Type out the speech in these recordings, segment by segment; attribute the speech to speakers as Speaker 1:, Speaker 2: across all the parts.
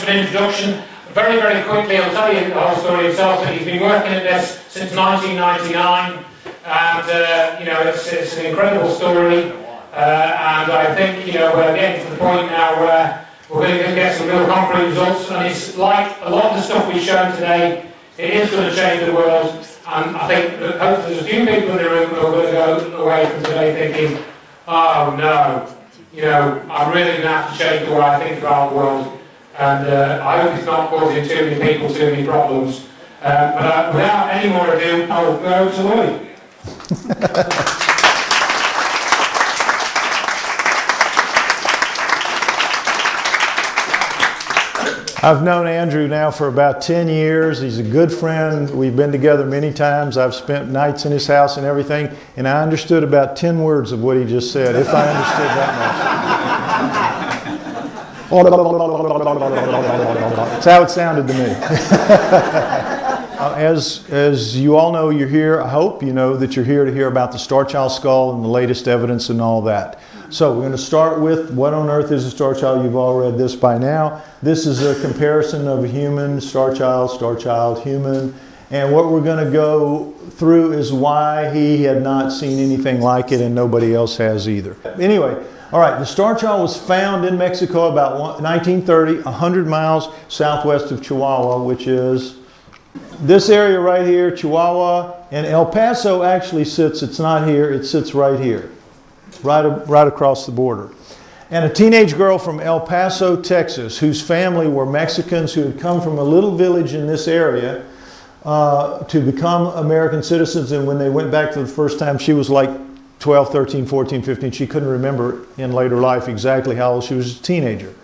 Speaker 1: of an introduction. Very, very quickly, I'll tell you the whole story himself, but he's been working at this since 1999, and, you know, it's an incredible story, and I think, you know, we're getting to the point now where we're going to get some real concrete results, and it's like a lot of the stuff we've shown today, it is going to change the world, and I think that hopefully there's a few people in the room who are going to go away from today thinking, oh no, you know, I'm really going to have to change the way I think about the world. And I hope it's not causing too many people too many problems. But without any more ado, I'll go to Lloyd.
Speaker 2: I've known Andrew now for about 10 years. He's a good friend. We've been together many times. I've spent nights in his house and everything. And I understood about 10 words of what he just said, if I understood that much. That's how it sounded to me. As you all know, you're here. I hope you know that you're here to hear about the Starchild skull and the latest evidence and all that. So we're going to start with what on earth is a Starchild. You've all read this by now. This is a comparison of a human, Starchild, human. And what we're going to go through is why he had not seen anything like it and nobody else has either. Anyway. All right, the Starchild was found in Mexico about 1930, 100 miles southwest of Chihuahua, which is this area right here, Chihuahua, and El Paso actually sits, it's not here, it sits right here, right across the border. And a teenage girl from El Paso, Texas, whose family were Mexicans who had come from a little village in this area to become American citizens, and when they went back for the first time, she was like 12, 13, 14, 15. She couldn't remember in later life exactly how old she was, a teenager.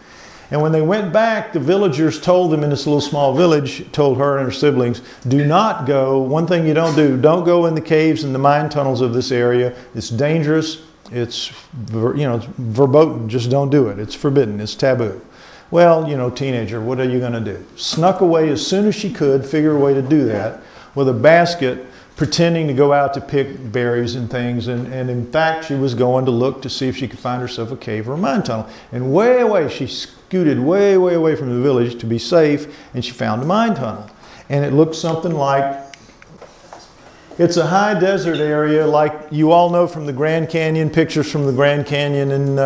Speaker 2: And when they went back, the villagers told them in this little small village, told her and her siblings, do not go, one thing you don't go in the caves and the mine tunnels of this area. It's dangerous. It's, you know, it's verboten. Just don't do it. It's forbidden. It's taboo. Well, you know, teenager, what are you going to do? Snuck away as soon as she could, figure a way to do that, with a basket, pretending to go out to pick berries and things, and in fact she was going to look to see if she could find herself a cave or a mine tunnel. And way away, she scooted way away from the village to be safe, and she found a mine tunnel. And it looked something like, it's a high desert area like you all know from the Grand Canyon, pictures from the Grand Canyon in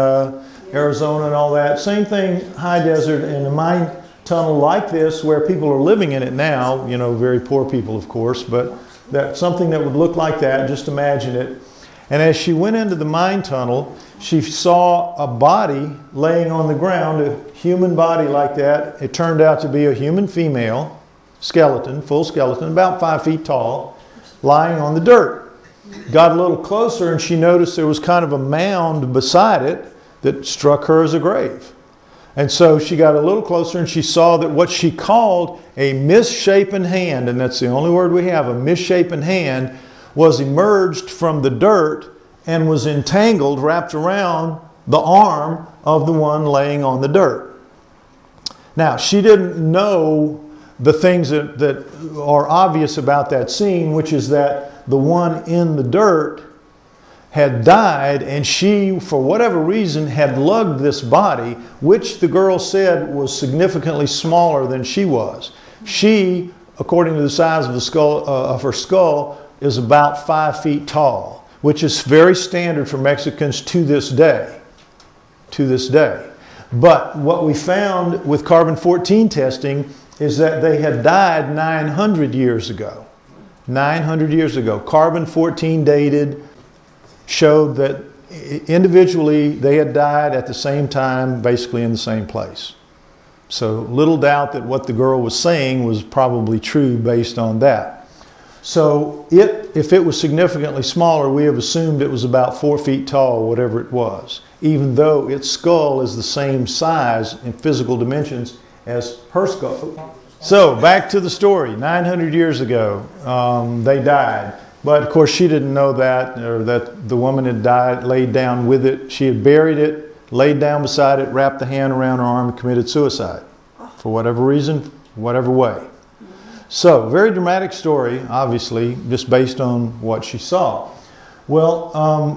Speaker 2: Arizona and all that. Same thing, high desert, and a mine tunnel like this where people are living in it now, you know, very poor people of course, but that something that would look like that, just imagine it. And as she went into the mine tunnel, she saw a body laying on the ground, a human body like that. It turned out to be a human female, skeleton, full skeleton, about 5 feet tall, lying on the dirt. Got a little closer and she noticed there was kind of a mound beside it that struck her as a grave. And so she got a little closer and she saw that what she called a misshapen hand, and that's the only word we have, a misshapen hand, was emerged from the dirt and was entangled, wrapped around the arm of the one laying on the dirt. Now, she didn't know the things that are obvious about that scene, which is that the one in the dirt had died, and she, for whatever reason, had lugged this body, which the girl said was significantly smaller than she was. She, according to the size of the skull, of her skull, is about 5 feet tall, which is very standard for Mexicans to this day. To this day. But what we found with carbon-14 testing is that they had died 900 years ago. 900 years ago. Carbon-14 dated, showed that individually they had died at the same time, basically in the same place. So little doubt that what the girl was saying was probably true based on that. So if it was significantly smaller, we have assumed it was about 4 feet tall, whatever it was, even though its skull is the same size in physical dimensions as her skull. So back to the story. 900 years ago, they died. But of course she didn't know that, or that the woman had died, laid down with it. She had buried it, laid down beside it, wrapped the hand around her arm, and committed suicide. For whatever reason, whatever way. So, very dramatic story, obviously, just based on what she saw. Well,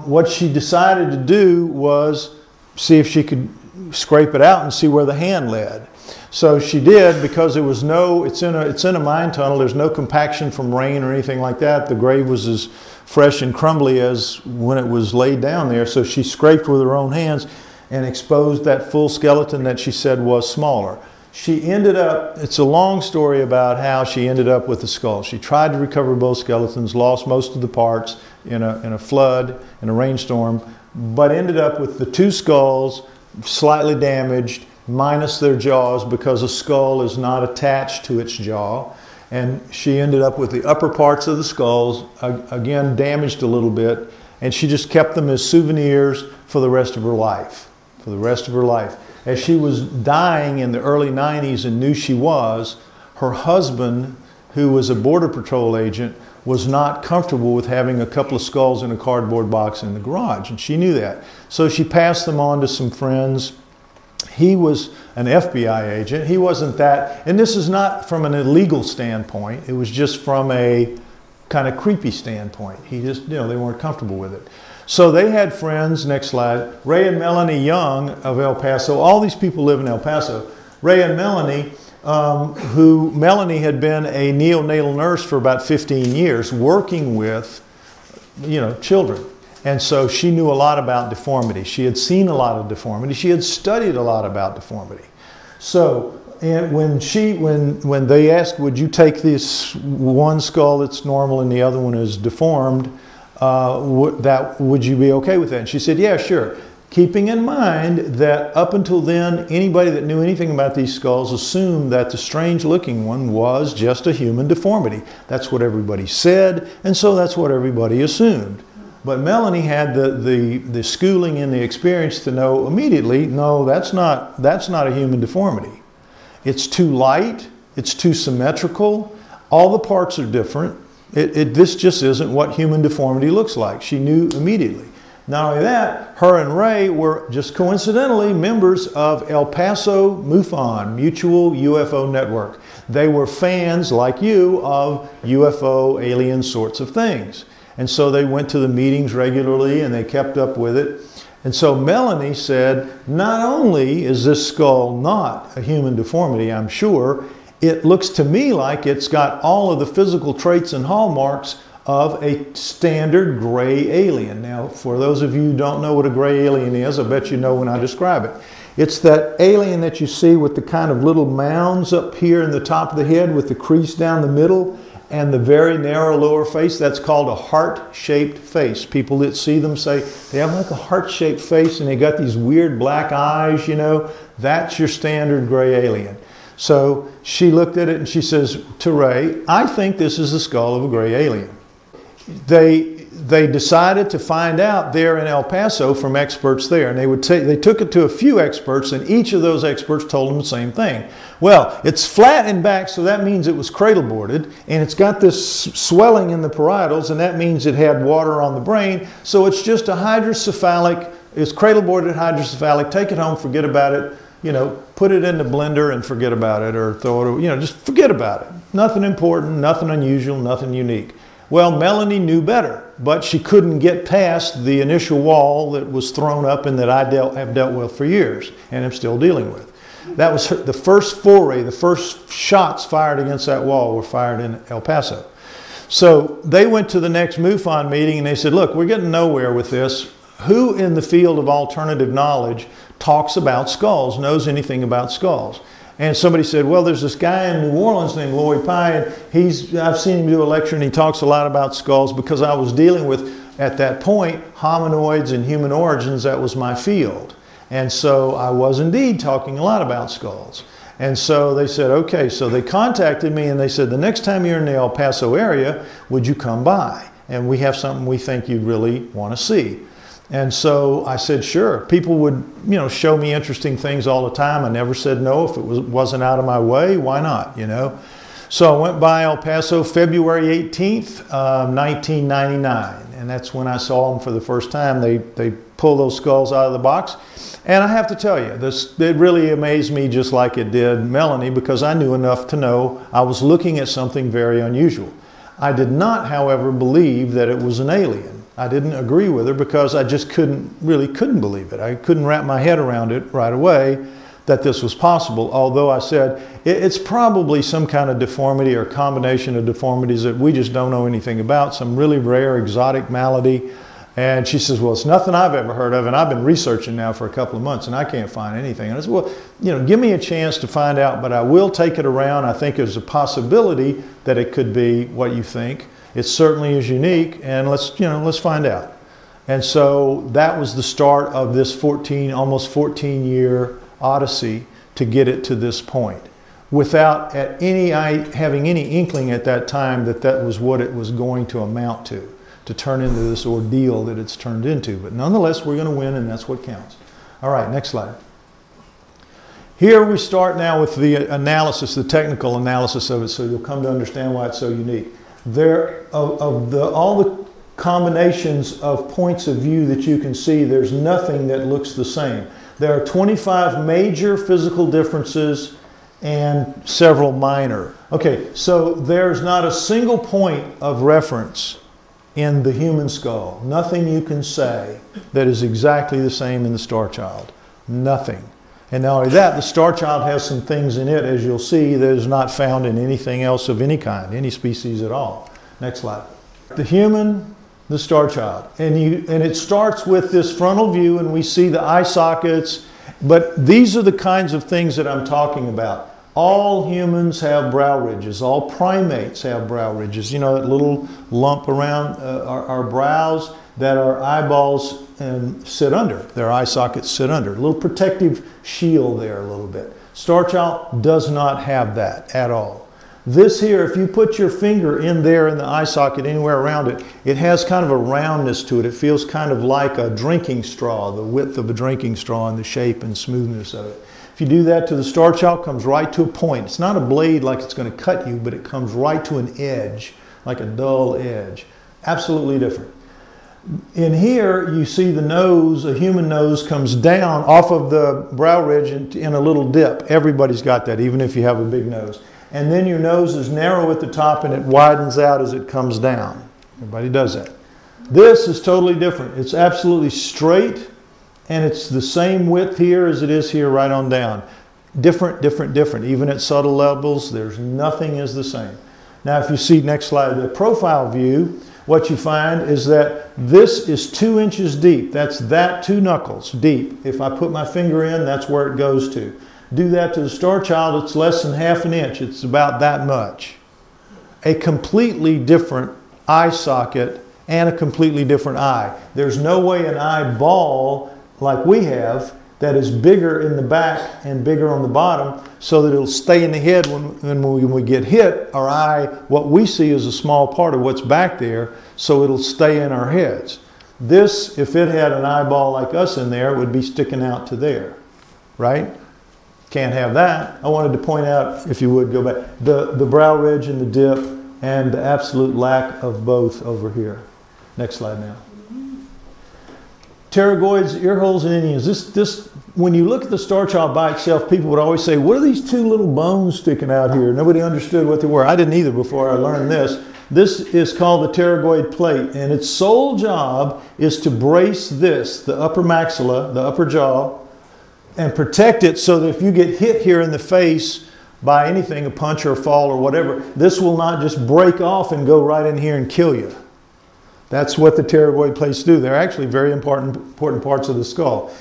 Speaker 2: what she decided to do was see if she could scrape it out and see where the hand led. So she did, because there was no, it's in a mine tunnel, there's no compaction from rain or anything like that. The grave was as fresh and crumbly as when it was laid down there. So she scraped with her own hands and exposed that full skeleton that she said was smaller. She ended up, it's a long story about how she ended up with the skull. She tried to recover both skeletons, lost most of the parts in a flood, in a rainstorm, but ended up with the two skulls slightly damaged, minus their jaws, because a skull is not attached to its jaw. And she ended up with the upper parts of the skulls, again damaged a little bit, and she just kept them as souvenirs for the rest of her life. For the rest of her life. As she was dying in the early 90s and knew she was, her husband, who was a Border Patrol agent, was not comfortable with having a couple of skulls in a cardboard box in the garage, and she knew that. So she passed them on to some friends. He was an FBI agent. He wasn't that, and this is not from an illegal standpoint, it was just from a kind of creepy standpoint. He just, they weren't comfortable with it. So they had friends, next slide, Ray and Melanie Young of El Paso. All these people live in El Paso. Ray and Melanie, Melanie had been a neonatal nurse for about 15 years, working with, children. And so she knew a lot about deformity. She had seen a lot of deformity. She had studied a lot about deformity. So when they asked, would you take this one skull that's normal and the other one is deformed, would you be okay with that? And she said, yeah, sure. Keeping in mind that up until then, anybody that knew anything about these skulls assumed that the strange looking one was just a human deformity. That's what everybody said, and so that's what everybody assumed. But Melanie had the schooling and the experience to know immediately, no, that's not a human deformity. It's too light, it's too symmetrical, all the parts are different. This just isn't what human deformity looks like. She knew immediately. Not only that, her and Ray were just coincidentally members of El Paso MUFON, Mutual UFO Network. They were fans, like you, of UFO, alien sorts of things. And so they went to the meetings regularly and they kept up with it. And so Melanie said, not only is this skull not a human deformity, I'm sure, it looks to me like it's got all of the physical traits and hallmarks of a standard gray alien. Now, for those of you who don't know what a gray alien is, I bet you know when I describe it. It's that alien that you see with the kind of little mounds up here in the top of the head with the crease down the middle and the very narrow lower face. That's called a heart-shaped face. People that see them say they have like a heart-shaped face and they got these weird black eyes, That's your standard gray alien. So she looked at it and she says to Ray, I think this is the skull of a gray alien. They decided to find out there in El Paso from experts there, and they took it to a few experts, and each of those experts told them the same thing. Well, it's flat in back, so that means it was cradle boarded, and it's got this swelling in the parietals, and that means it had water on the brain, so it's just a hydrocephalic, it's cradle boarded hydrocephalic. Take it home, forget about it, put it in the blender and forget about it, or throw it, just forget about it. Nothing important, nothing unusual, nothing unique. Well, Melanie knew better, but she couldn't get past the initial wall that was thrown up and that I have dealt with for years and am still dealing with. That was the first foray, the first shots fired against that wall were fired in El Paso. So they went to the next MUFON meeting and they said, look, we're getting nowhere with this. Who in the field of alternative knowledge talks about skulls, knows anything about skulls? And somebody said, well, there's this guy in New Orleans named Lloyd Pye, and I've seen him do a lecture and he talks a lot about skulls because I was dealing with, at that point, hominoids and human origins. That was my field. And so I was indeed talking a lot about skulls. And so they said, okay, so they contacted me and they said, the next time you're in the El Paso area, would you come by? And we have something we think you'd really want to see. And so I said, sure. People would, show me interesting things all the time. I never said no if it wasn't out of my way. Why not, So I went by El Paso February 18th, 1999. And that's when I saw them for the first time. They pulled those skulls out of the box. And I have to tell you, it really amazed me just like it did Melanie, because I knew enough to know I was looking at something very unusual. I did not, however, believe that it was an alien. I didn't agree with her because I just couldn't believe it. I couldn't wrap my head around it right away. that this was possible, although I said it's probably some kind of deformity or combination of deformities that we just don't know anything about, some really rare exotic malady. And she says, well, it's nothing I've ever heard of, and I've been researching now for a couple of months and I can't find anything. And I said, well, you know, give me a chance to find out, but I will take it around. I think there's a possibility that it could be what you think. It certainly is unique, and let's find out. And so that was the start of this almost 14-year odyssey to get it to this point, without having any inkling at that time that that was what it was going to amount to turn into this ordeal that it's turned into. But nonetheless, we're going to win, and that's what counts. All right, next slide. Here we start now with the analysis, the technical analysis of it, so you'll come to understand why it's so unique. All the combinations of points of view that you can see, there's nothing that looks the same. There are 25 major physical differences and several minor. Okay, so there's not a single point of reference in the human skull. Nothing you can say that is exactly the same in the Starchild. Nothing. And not only that, the Starchild has some things in it, as you'll see, that is not found in anything else of any kind, any species at all. Next slide. The human, the Starchild. And it starts with this frontal view, and we see the eye sockets, but these are the kinds of things that I'm talking about. All humans have brow ridges. All primates have brow ridges. You know, that little lump around our brows that our eyeballs sit under. Their eye sockets sit under. A little protective shield there a little bit. Starchild does not have that at all. This here, if you put your finger in there in the eye socket anywhere around it, it has kind of a roundness to it. It feels kind of like a drinking straw, the width of a drinking straw and the shape and smoothness of it. If you do that to the Starchild, it comes right to a point. It's not a blade like it's going to cut you, but it comes right to an edge, like a dull edge. Absolutely different. In here, you see the nose, a human nose comes down off of the brow ridge in a little dip. Everybody's got that, even if you have a big nose. And then your nose is narrow at the top and it widens out as it comes down. Everybody does that. This is totally different. It's absolutely straight, and it's the same width here as it is here right on down. Different, different, different. Even at subtle levels, there's nothing is the same. Now, if you see, next slide, the profile view, what you find is that this is 2 inches deep. That's 2 knuckles deep. If I put my finger in, that's where it goes to. Do that to the Starchild, it's less than ½ an inch. It's about that much. A completely different eye socket and a completely different eye. There's no way an eyeball like we have that is bigger in the back and bigger on the bottom so that it'll stay in the head when we get hit. Our eye, what we see is a small part of what's back there, so it'll stay in our heads. This, if it had an eyeball like us in there, it would be sticking out to there, right? Can't have that. I wanted to point out, if you would go back, the brow ridge and the dip and the absolute lack of both over here. Next slide now. Pterygoids, ear holes, and Indians. When you look at the Starchild by itself, people would always say, what are these 2 little bones sticking out here? Nobody understood what they were. I didn't either before I learned this. This is called the pterygoid plate, and its sole job is to brace this, the upper maxilla, the upper jaw, and protect it so that if you get hit here in the face by anything, a punch or a fall or whatever, this will not just break off and go right in here and kill you. That's what the pterygoid plates do. They're actually very important parts of the skull.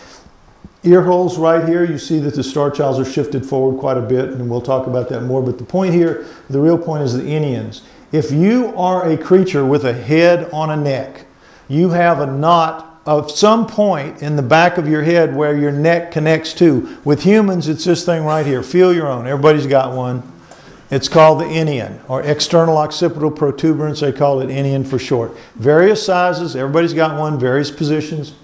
Speaker 2: Ear holes right here, you see that the Starchilds are shifted forward quite a bit, and we'll talk about that more. But the point here, the real point is the Indians. If you are a creature with a head on a neck, you have a knot of some point in the back of your head where your neck connects to. With humans, it's this thing right here. Feel your own. Everybody's got one. It's called the inion, or external occipital protuberance. They call it inion for short. Various sizes. Everybody's got one. Various positions.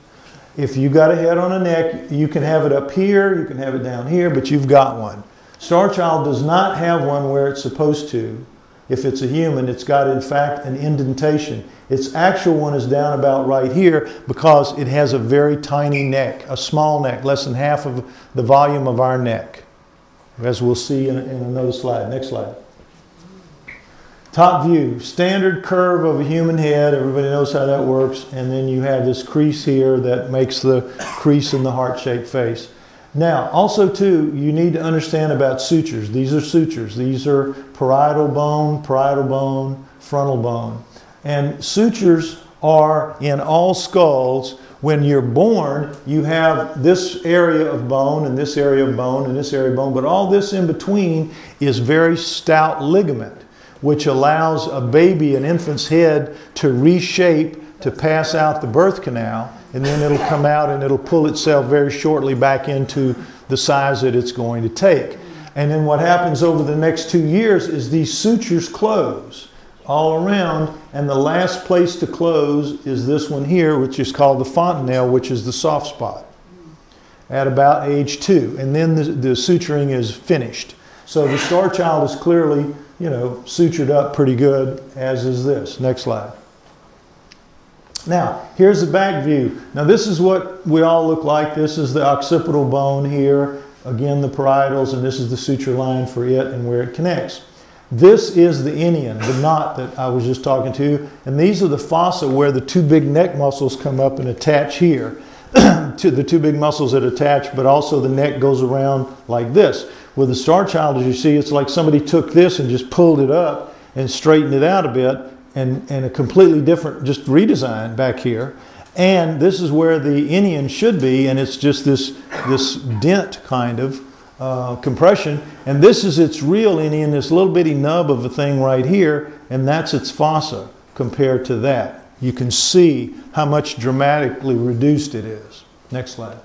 Speaker 2: If you got a head on a neck, you can have it up here. You can have it down here, but you've got one. Starchild does not have one where it's supposed to. If it's a human, it's got, in fact, an indentation. Its actual one is down about right here because it has a very tiny neck, a small neck, less than half of the volume of our neck, as we'll see in another slide. Next slide. Top view, standard curve of a human head. Everybody knows how that works. And then you have this crease here that makes the crease in the heart-shaped face. Now, also too, you need to understand about sutures. These are sutures. These are parietal bone, frontal bone. And sutures are in all skulls. When you're born, you have this area of bone and this area of bone and this area of bone, but all this in between is very stout ligament, which allows a baby, an infant's head, to reshape, to pass out the birth canal, and then it'll come out and it'll pull itself very shortly back into the size that it's going to take. And then what happens over the next 2 years is these sutures close all around, and the last place to close is this one here, which is called the fontanelle, which is the soft spot, at about age 2. And then the suturing is finished. So the Starchild is clearly, you know, sutured up pretty good, as is this. Next slide. Now, here's the back view. Now, this is what we all look like. This is the occipital bone here. Again, the parietals, and this is the suture line for it and where it connects. This is the inion, the knot that I was just talking to. And these are the fossa where the two big neck muscles come up and attach here. To the two big muscles that attach, but also the neck goes around like this. With the Starchild, as you see, it's like somebody took this and just pulled it up and straightened it out a bit, and a completely different, just redesign back here. And this is where the inion should be, and it's just this dent kind of compression. And this is its real inion, this little bitty nub of a thing right here, and that's its fossa compared to that. You can see how much dramatically reduced it is. Next slide.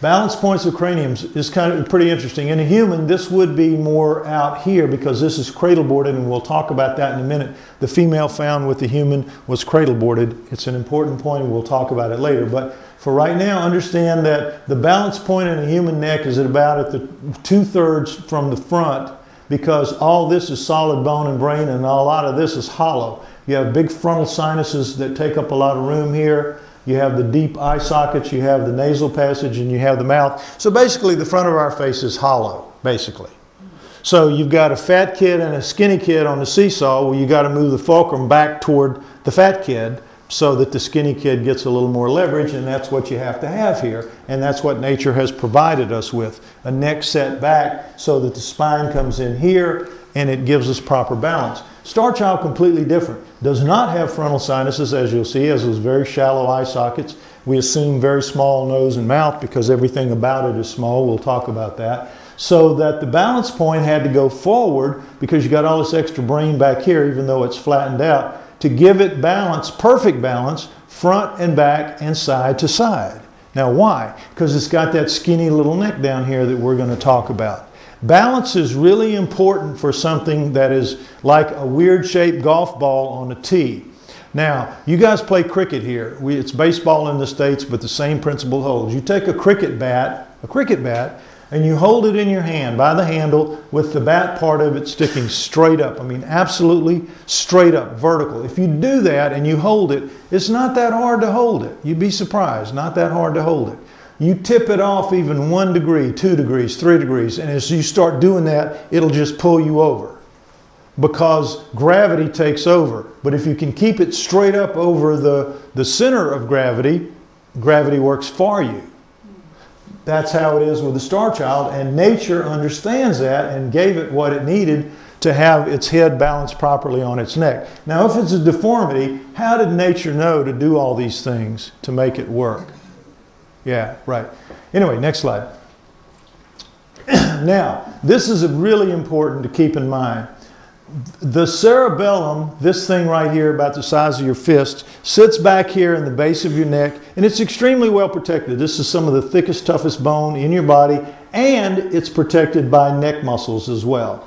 Speaker 2: Balance points of craniums is kind of pretty interesting. In a human, this would be more out here because this is cradle boarded, and we'll talk about that in a minute. The female found with the human was cradle boarded. It's an important point, and we'll talk about it later. But for right now, understand that the balance point in a human neck is at about the 2/3 from the front, because all this is solid bone and brain, and a lot of this is hollow. You have big frontal sinuses that take up a lot of room here. You have the deep eye sockets, you have the nasal passage, and you have the mouth. So basically the front of our face is hollow, basically. So you've got a fat kid and a skinny kid on the seesaw. Well, you got to move the fulcrum back toward the fat kid so that the skinny kid gets a little more leverage, and that's what you have to have here. And that's what nature has provided us with. A neck set back so that the spine comes in here and it gives us proper balance. Starchild, completely different. Does not have frontal sinuses, as you'll see, as those very shallow eye sockets. We assume very small nose and mouth because everything about it is small. We'll talk about that. So that the balance point had to go forward because you got all this extra brain back here, even though it's flattened out, to give it balance, perfect balance, front and back and side to side. Now why? Because it's got that skinny little neck down here that we're going to talk about. Balance is really important for something that is like a weird shaped golf ball on a tee. Now, you guys play cricket here. It's baseball in the States, but the same principle holds. You take a cricket bat, and you hold it in your hand by the handle with the bat part of it sticking straight up. I mean, absolutely straight up, vertical. If you do that and you hold it, it's not that hard to hold it. You'd be surprised, not that hard to hold it. You tip it off even 1 degree, 2 degrees, 3 degrees, and as you start doing that, it'll just pull you over because gravity takes over. But if you can keep it straight up over the center of gravity, gravity works for you. That's how it is with the Starchild, and nature understands that and gave it what it needed to have its head balanced properly on its neck. Now, if it's a deformity, how did nature know to do all these things to make it work? Yeah, right. Anyway, next slide. Now, this is really important to keep in mind. The cerebellum, this thing right here about the size of your fist, sits back here in the base of your neck, and it's extremely well protected. This is some of the thickest, toughest bone in your body, and it's protected by neck muscles as well.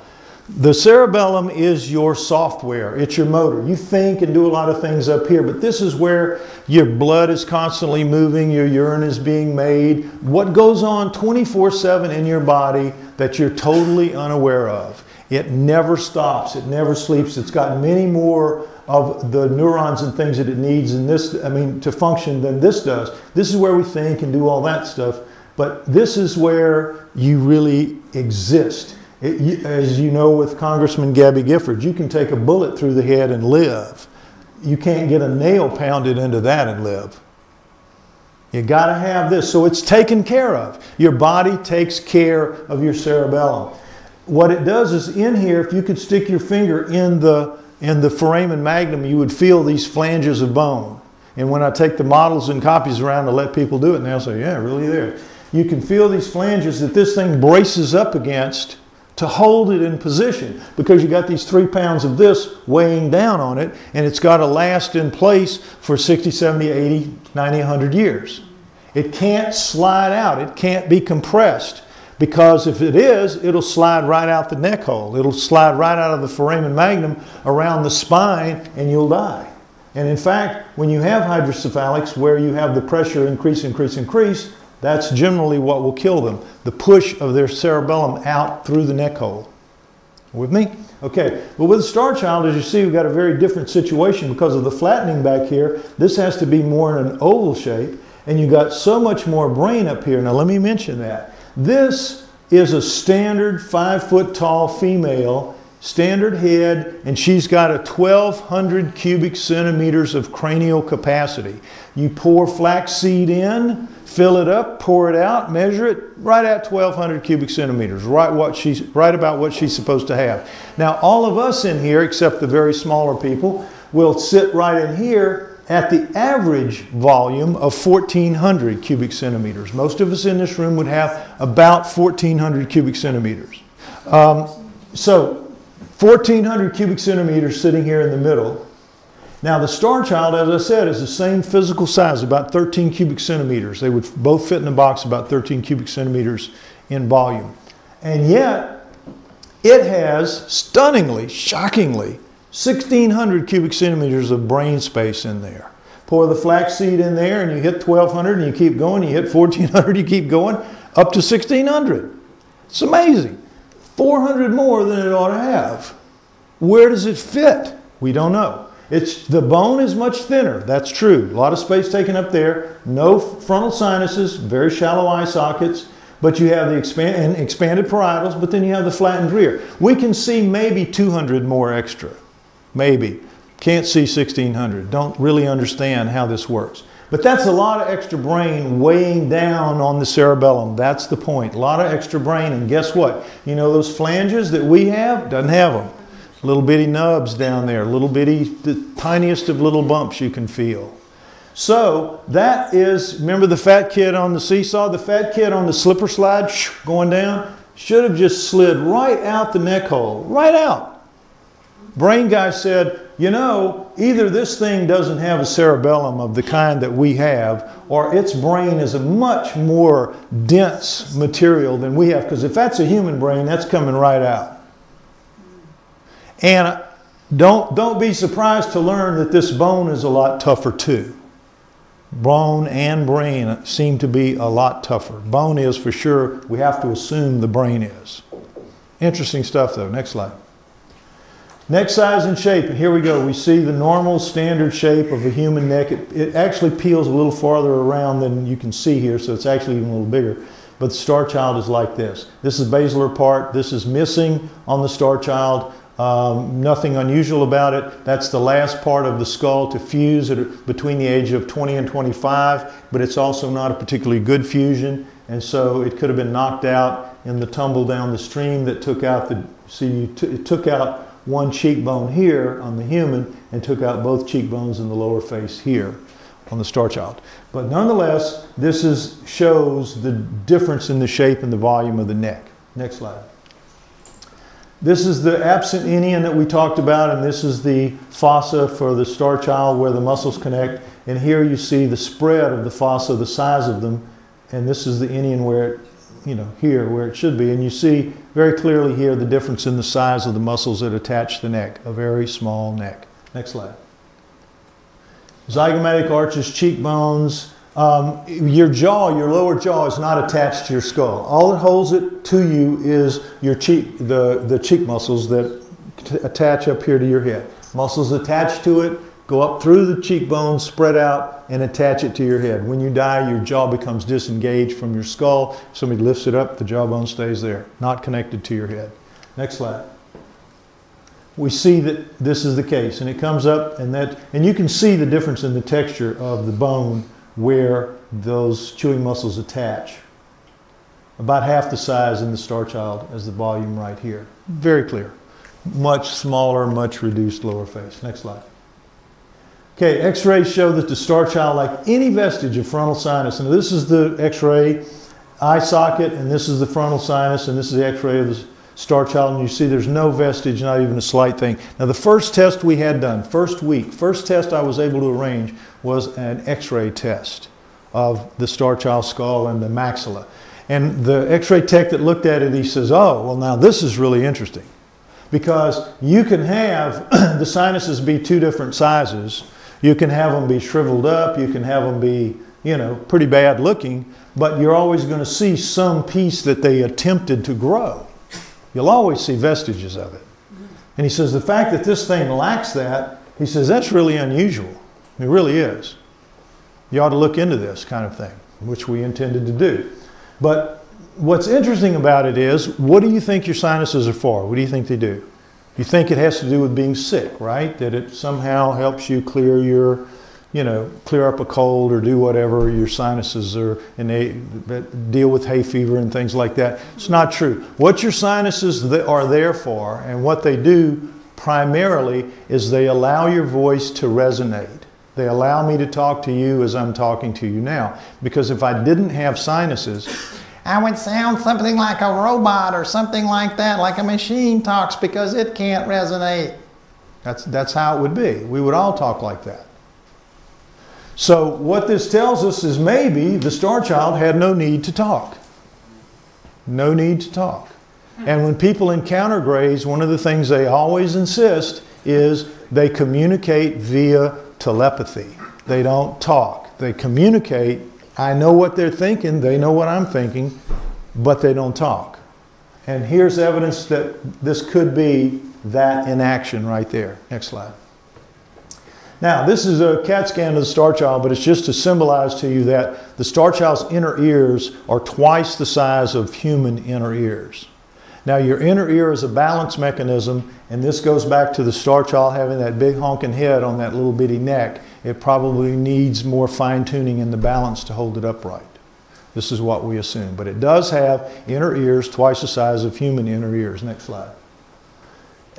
Speaker 2: The cerebellum is your software. It's your motor. You think and do a lot of things up here, but this is where your blood is constantly moving, your urine is being made. What goes on 24/7 in your body that you're totally unaware of. It never stops. It never sleeps. It's got many more of the neurons and things that it needs in this, to function than this does. This is where we think and do all that stuff, but this is where you really exist. As you know, with Congressman Gabby Giffords, you can take a bullet through the head and live. You can't get a nail pounded into that and live. You got to have this. So it's taken care of. Your body takes care of your cerebellum. What it does is in here, if you could stick your finger in the foramen magnum, you would feel these flanges of bone. And when I take the models and copies around to let people do it, and they'll say, yeah, really there. You can feel these flanges that this thing braces up against to hold it in position, because you got these 3 pounds of this weighing down on it, and it's got to last in place for 60, 70, 80, 90, 100 years. It can't slide out. It can't be compressed, because if it is, it'll slide right out the neck hole. It'll slide right out of the foramen magnum around the spine, and you'll die. And in fact, when you have hydrocephalics where you have the pressure increase, that's generally what will kill them. The push of their cerebellum out through the neck hole. With me? Okay. But with the Starchild, as you see, we've got a very different situation because of the flattening back here. This has to be more in an oval shape, and you've got so much more brain up here. Now let me mention that. This is a standard 5-foot tall female, standard head, and she's got a 1,200 cubic centimeters of cranial capacity. You pour flaxseed in, fill it up, pour it out, measure it, right at 1,200 cubic centimeters, right about what she's supposed to have. Now, all of us in here, except the very smaller people, will sit right in here at the average volume of 1,400 cubic centimeters. Most of us in this room would have about 1,400 cubic centimeters. So, 1,400 cubic centimeters sitting here in the middle. Now the Starchild, as I said, is the same physical size, about 13 cubic centimeters. They would both fit in a box about 13 cubic centimeters in volume. And yet, it has stunningly, shockingly, 1,600 cubic centimeters of brain space in there. Pour the flaxseed in there and you hit 1,200 and you keep going, you hit 1,400, you keep going, up to 1,600. It's amazing. 400 more than it ought to have. Where does it fit? We don't know. The bone is much thinner, that's true. A lot of space taken up there, no frontal sinuses, very shallow eye sockets, but you have the expanded parietals, but then you have the flattened rear. We can see maybe 200 more extra, maybe. Can't see 1,600, don't really understand how this works. But that's a lot of extra brain weighing down on the cerebellum. That's the point. A lot of extra brain. And guess what? You know those flanges that we have? Doesn't have them. Little bitty nubs down there. Little bitty, the tiniest of little bumps you can feel. So that is, remember the fat kid on the seesaw? The fat kid on the slipper slide going down? Should have just slid right out the neck hole. Right out. Brain guy said, you know, either this thing doesn't have a cerebellum of the kind that we have, or its brain is a much more dense material than we have, because if that's a human brain, that's coming right out. And don't be surprised to learn that this bone is a lot tougher too. Bone and brain seem to be a lot tougher. Bone is for sure. We have to assume the brain is. Interesting stuff though. Next slide. Neck size and shape, and here we go. We see the normal standard shape of a human neck. It actually peels a little farther around than you can see here, so it's actually even a little bigger. But the Starchild is like this. This is basilar part. This is missing on the Starchild. Nothing unusual about it. That's the last part of the skull to fuse between the age of 20 and 25, but it's also not a particularly good fusion, and so it could have been knocked out in the tumble down the stream that took out the, see, it took out one cheekbone here on the human and took out both cheekbones in the lower face here on the Starchild. But nonetheless, this shows the difference in the shape and the volume of the neck. Next slide. This is the absent inion that we talked about, and this is the fossa for the Starchild where the muscles connect. And here you see the spread of the fossa, the size of them, and this is the inion where it, you know, here where it should be. And you see very clearly here the difference in the size of the muscles that attach the neck, a very small neck. Next slide. Zygomatic arches, cheekbones. Your jaw, your lower jaw is not attached to your skull. All that holds it to you is your cheek, the cheek muscles that attach up here to your head. Muscles attached to it, go up through the cheekbones, spread out, and attach it to your head. When you die, your jaw becomes disengaged from your skull. Somebody lifts it up, the jawbone stays there, not connected to your head. Next slide. We see that this is the case, and it comes up, and you can see the difference in the texture of the bone where those chewing muscles attach. About half the size in the Starchild as the volume right here. Very clear. Much smaller, much reduced lower face. Next slide. Okay, x-rays show that the Starchild, like any vestige of frontal sinus, and this is the x-ray eye socket, and this is the frontal sinus, and this is the x-ray of the Starchild, and you see there's no vestige, not even a slight thing. Now the first test we had done, first test I was able to arrange was an x-ray test of the Starchild skull and the maxilla. And the x-ray tech that looked at it, he says, oh, well now this is really interesting. Because you can have the sinuses be two different sizes. You can have them be shriveled up, you can have them be, you know, pretty bad looking, but you're always going to see some piece that they attempted to grow. You'll always see vestiges of it. And he says the fact that this thing lacks that, he says that's really unusual. It really is. You ought to look into this kind of thing, which we intended to do. But what's interesting about it is, what do you think your sinuses are for? What do you think they do? You think it has to do with being sick, right? That it somehow helps you clear your, you know, clear up a cold or do whatever your sinuses are, and they deal with hay fever and things like that. It's not true. What your sinuses are there for, and what they do primarily, is they allow your voice to resonate. They allow me to talk to you as I'm talking to you now. Because if I didn't have sinuses, I would sound something like a robot or something like that, like a machine talks, because it can't resonate. That's how it would be. We would all talk like that. So what this tells us is maybe the Starchild had no need to talk. No need to talk. And when people encounter grays, one of the things they always insist is they communicate via telepathy. They don't talk. They communicate. I know what they're thinking. They know what I'm thinking, but they don't talk. And here's evidence that this could be that in action right there. Next slide. Now, this is a CAT scan of the Starchild, but it's just to symbolize to you that the Starchild's inner ears are twice the size of human inner ears. Now, your inner ear is a balance mechanism, and this goes back to the Starchild having that big honking head on that little bitty neck. It probably needs more fine-tuning in the balance to hold it upright. This is what we assume. But it does have inner ears twice the size of human inner ears. Next slide.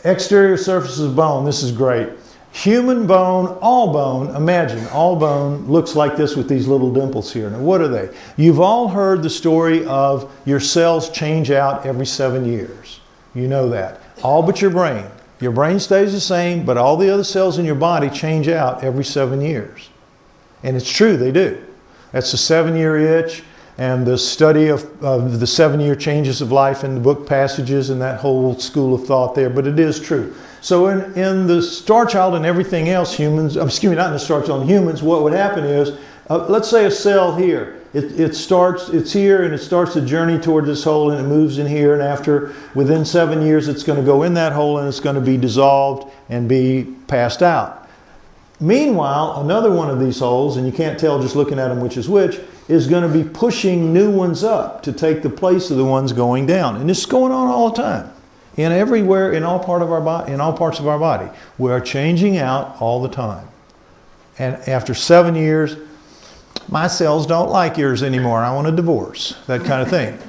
Speaker 2: Exterior surfaces of bone. This is great. Human bone, all bone, imagine, all bone looks like this with these little dimples here. Now, what are they? You've all heard the story of your cells change out every 7 years. You know that. All but your brain. Your brain stays the same, but all the other cells in your body change out every 7 years. And it's true, they do. That's the 7-year itch, and the study of the 7-year changes of life in the book Passages and that whole school of thought there, but it is true. So in the Starchild and everything else, humans, excuse me, not in the Starchild, humans, what would happen is, let's say a cell here. It's here and it starts a journey toward this hole and it moves in here, and within 7 years it's going to go in that hole and it's going to be dissolved and be passed out. Meanwhile, another one of these holes, and you can't tell just looking at them which is which, is going to be pushing new ones up to take the place of the ones going down. And this is going on all the time. And everywhere, in all parts of our body. We are changing out all the time. And after 7 years, my cells don't like yours anymore. I want a divorce. That kind of thing.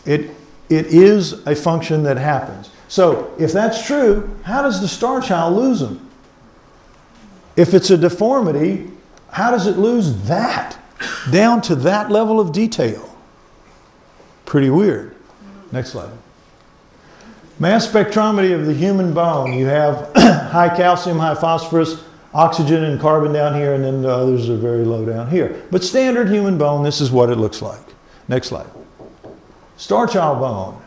Speaker 2: It is a function that happens. So if that's true, how does the Starchild lose them? If it's a deformity, how does it lose that? Down to that level of detail. Pretty weird. Next slide. Mass spectrometry of the human bone. You have high calcium, high phosphorus, oxygen and carbon down here, and then the others are very low down here. But standard human bone, this is what it looks like. Next slide. Starchild bone.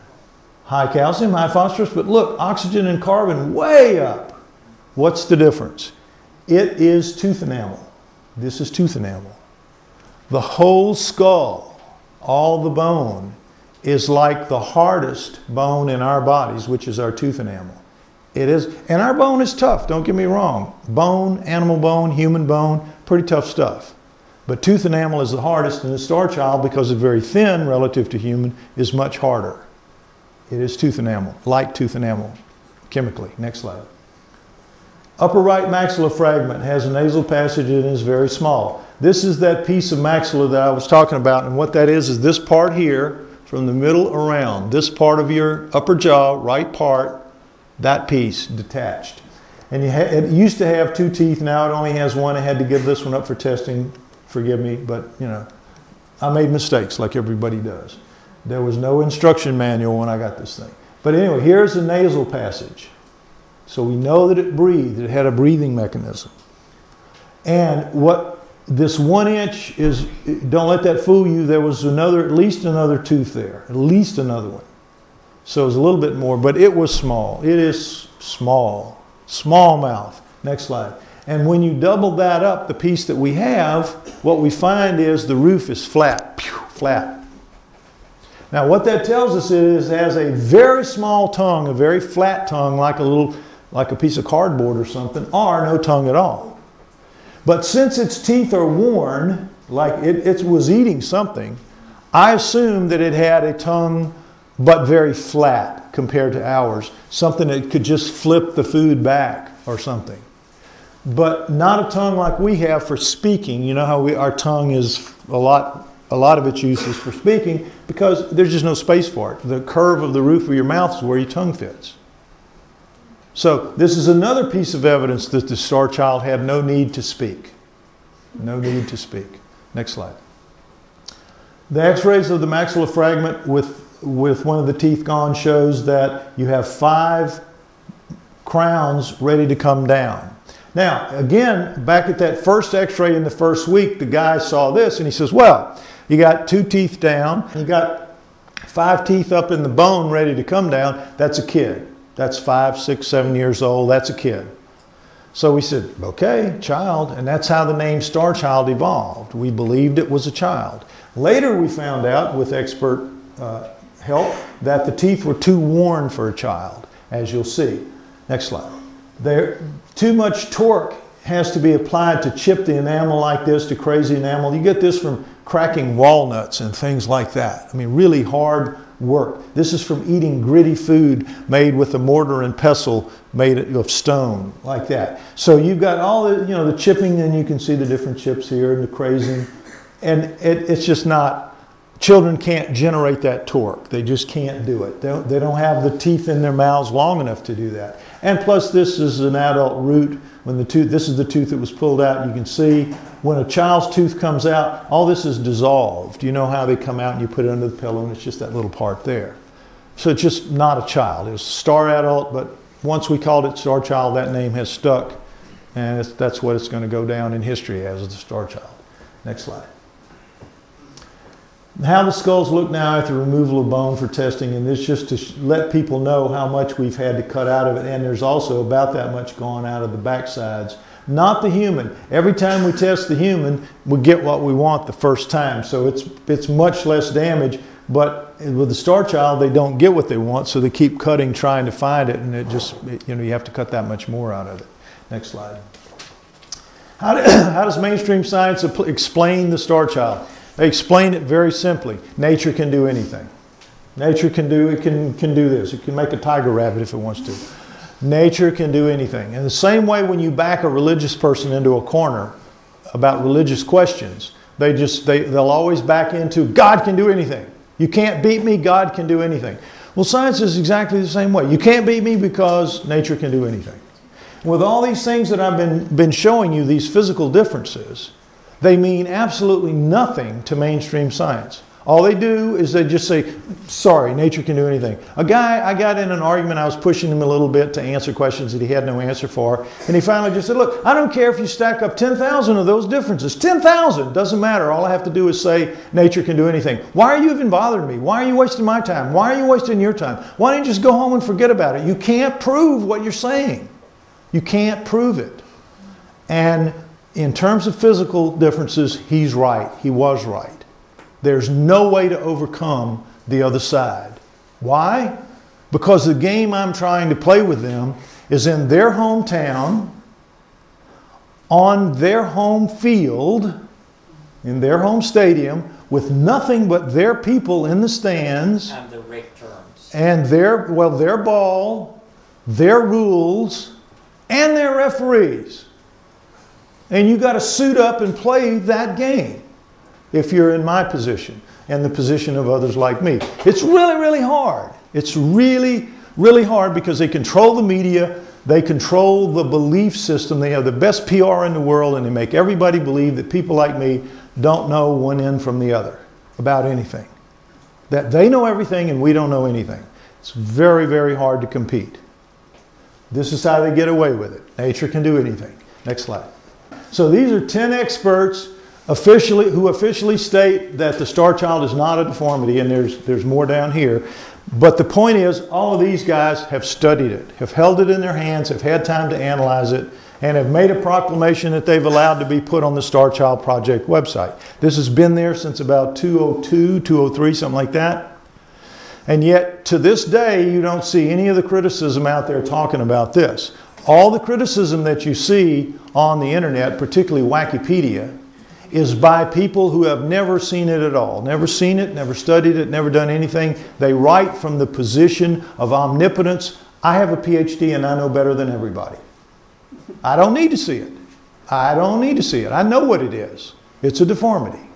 Speaker 2: High calcium, high phosphorus, but look, oxygen and carbon way up. What's the difference? It is tooth enamel. This is tooth enamel. The whole skull, all the bone, is like the hardest bone in our bodies, which is our tooth enamel. It is, and our bone is tough, don't get me wrong. Bone, animal bone, human bone, pretty tough stuff. But tooth enamel is the hardest, and the Starchild, because it's very thin relative to human, is much harder. It is tooth enamel, like tooth enamel, chemically. Next slide. Upper right maxilla fragment has a nasal passage and is very small. This is that piece of maxilla that I was talking about, and what that is this part here, from the middle around, this part of your upper jaw, right part, that piece detached. And it used to have 2 teeth, now it only has 1. I had to give this one up for testing, forgive me, but you know, I made mistakes like everybody does. There was no instruction manual when I got this thing. But anyway, here's the nasal passage. So we know that it breathed, it had a breathing mechanism. And what this 1 inch is, don't let that fool you, there was at least another tooth there, at least another one. So it was a little bit more, but it was small. It is small, small mouth. Next slide. And when you double that up, the piece that we have, what we find is the roof is flat, flat. Now what that tells us is it has a very small tongue, a very flat tongue, like a piece of cardboard or something, or no tongue at all. But since its teeth are worn, like it was eating something, I assumed that it had a tongue but very flat compared to ours. Something that could just flip the food back or something. But not a tongue like we have for speaking. You know how our tongue is a lot of its use is for speaking because there's just no space for it. The curve of the roof of your mouth is where your tongue fits. So this is another piece of evidence that the Starchild had no need to speak. No need to speak. Next slide. The x-rays of the maxilla fragment with one of the teeth gone shows that you have 5 crowns ready to come down. Now, again, back at that first x-ray in the first week, the guy saw this and he says, well, you got 2 teeth down, you got 5 teeth up in the bone ready to come down. That's a kid. That's 5, 6, 7 years old. That's a kid. So we said, okay, child. And that's how the name Starchild evolved. We believed it was a child. Later we found out with expert help that the teeth were too worn for a child, as you'll see. Next slide. Too much torque has to be applied to chip the enamel like this, to crazy enamel. You get this from cracking walnuts and things like that. I mean, really hard work. This is from eating gritty food made with a mortar and pestle made of stone, like that. So you've got all the, the chipping, and you can see the different chips here and the crazing. And it's just not, children can't generate that torque. They just can't do it. They don't have the teeth in their mouths long enough to do that. And plus this is an adult root. When this is the tooth that was pulled out, you can see when a child's tooth comes out, all this is dissolved. You know how they come out and you put it under the pillow and it's just that little part there. So it's just not a child. It was star adult, but once we called it Starchild, that name has stuck. And that's what it's going to go down in history as, the Starchild. Next slide. How the skulls look now after removal of bone for testing, and this just to let people know how much we've had to cut out of it, and there's also about that much gone out of the backsides. Not the human. Every time we test the human, we get what we want the first time, so it's much less damage, but with the Starchild, they don't get what they want, so they keep cutting, trying to find it, and you have to cut that much more out of it. Next slide. How does mainstream science explain the Starchild? They explain it very simply. Nature can do anything. Nature can do this. It can make a tiger rabbit if it wants to. Nature can do anything. In the same way, when you back a religious person into a corner about religious questions, they'll always back into God can do anything. You can't beat me, God can do anything. Well, science is exactly the same way. You can't beat me because nature can do anything. With all these things that I've been showing you, these physical differences, they mean absolutely nothing to mainstream science. All they do is they just say, sorry, nature can do anything. A guy, I got in an argument, I was pushing him a little bit to answer questions that he had no answer for, and he finally just said, look, I don't care if you stack up 10,000 of those differences. 10,000, doesn't matter. All I have to do is say nature can do anything. Why are you even bothering me? Why are you wasting my time? Why are you wasting your time? Why don't you just go home and forget about it? You can't prove what you're saying. You can't prove it. And in terms of physical differences, he's right. He was right. There's no way to overcome the other side. Why? Because the game I'm trying to play with them is in their hometown, on their home field, in their home stadium, with nothing but their people in the stands.
Speaker 3: And the rate terms.
Speaker 2: And their ball, their rules, and their referees. And you got to suit up and play that game if you're in my position and the position of others like me. It's really, really hard. It's really, really hard because they control the media. They control the belief system. They have the best PR in the world, and they make everybody believe that people like me don't know one end from the other about anything. That they know everything and we don't know anything. It's very, very hard to compete. This is how they get away with it. Nature can do anything. Next slide. So these are 10 experts who officially state that the Starchild is not a deformity, and there's more down here. But the point is, all of these guys have studied it, have held it in their hands, have had time to analyze it, and have made a proclamation that they've allowed to be put on the Starchild Project website. This has been there since about 2002, 2003, something like that. And yet, to this day, you don't see any of the criticism out there talking about this. All the criticism that you see on the internet, particularly Wikipedia, is by people who have never seen it at all. Never seen it, never studied it, never done anything. They write from the position of omnipotence. I have a PhD and I know better than everybody. I don't need to see it. I don't need to see it. I know what it is. It's a deformity.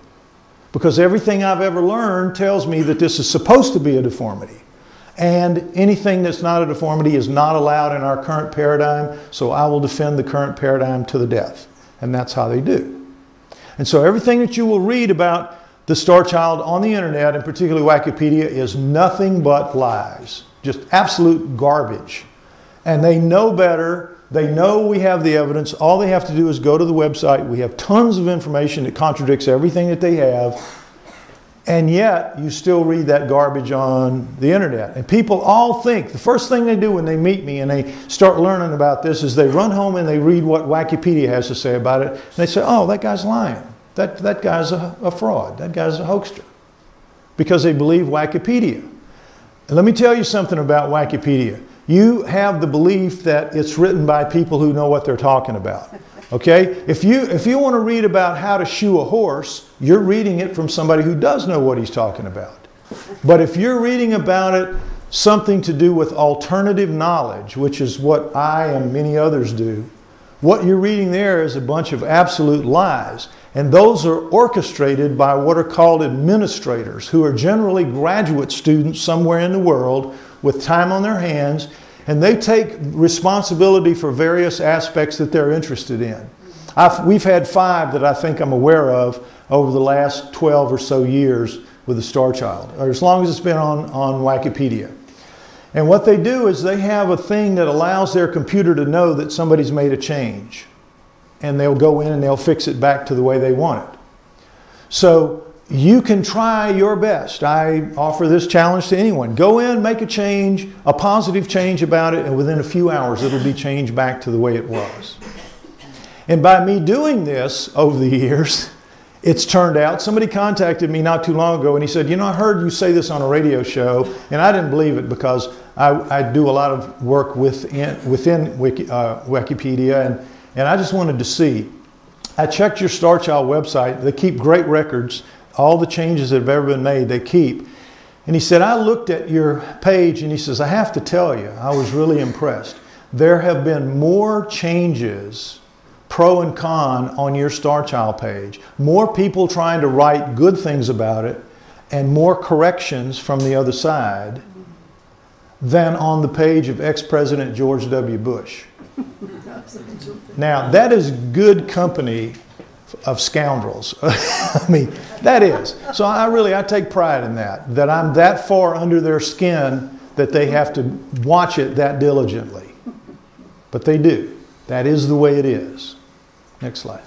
Speaker 2: Because everything I've ever learned tells me that this is supposed to be a deformity. And anything that's not a deformity is not allowed in our current paradigm, so I will defend the current paradigm to the death. And that's how they do. And so everything that you will read about the Starchild on the internet, and particularly Wikipedia, is nothing but lies. Just absolute garbage. And they know better. They know we have the evidence. All they have to do is go to the website. We have tons of information that contradicts everything that they have. And yet, you still read that garbage on the internet. And people all think, the first thing they do when they meet me and they start learning about this is they run home and they read what Wikipedia has to say about it. And they say, oh, that guy's lying. That guy's a fraud. That guy's a hoaxer. Because they believe Wikipedia. And let me tell you something about Wikipedia. You have the belief that it's written by people who know what they're talking about. Okay? If you want to read about how to shoe a horse, you're reading it from somebody who does know what he's talking about. But if you're reading about it, something to do with alternative knowledge, which is what I and many others do, what you're reading there is a bunch of absolute lies. And those are orchestrated by what are called administrators, who are generally graduate students somewhere in the world with time on their hands, and they take responsibility for various aspects that they're interested in. We've had 5 that I think I'm aware of over the last 12 or so years with the Starchild, or as long as it's been on Wikipedia. And what they do is they have a thing that allows their computer to know that somebody's made a change. And they'll go in and they'll fix it back to the way they want it. So you can try your best. I offer this challenge to anyone. Go in, make a change, a positive change about it, and within a few hours it'll be changed back to the way it was. And by me doing this over the years, it's turned out, somebody contacted me not too long ago and he said, you know, I heard you say this on a radio show, and I didn't believe it because I do a lot of work within Wikipedia, and I just wanted to see. I checked your Starchild website. They keep great records. All the changes that have ever been made, they keep. And he said, I looked at your page, and he says, I have to tell you, I was really impressed. There have been more changes, pro and con, on your Starchild page. More people trying to write good things about it, and more corrections from the other side than on the page of ex-President George W. Bush. Now, that is good company of scoundrels. I mean, that is. So I take pride in that I'm that far under their skin that they have to watch it that diligently. But they do. That is the way it is. Next slide.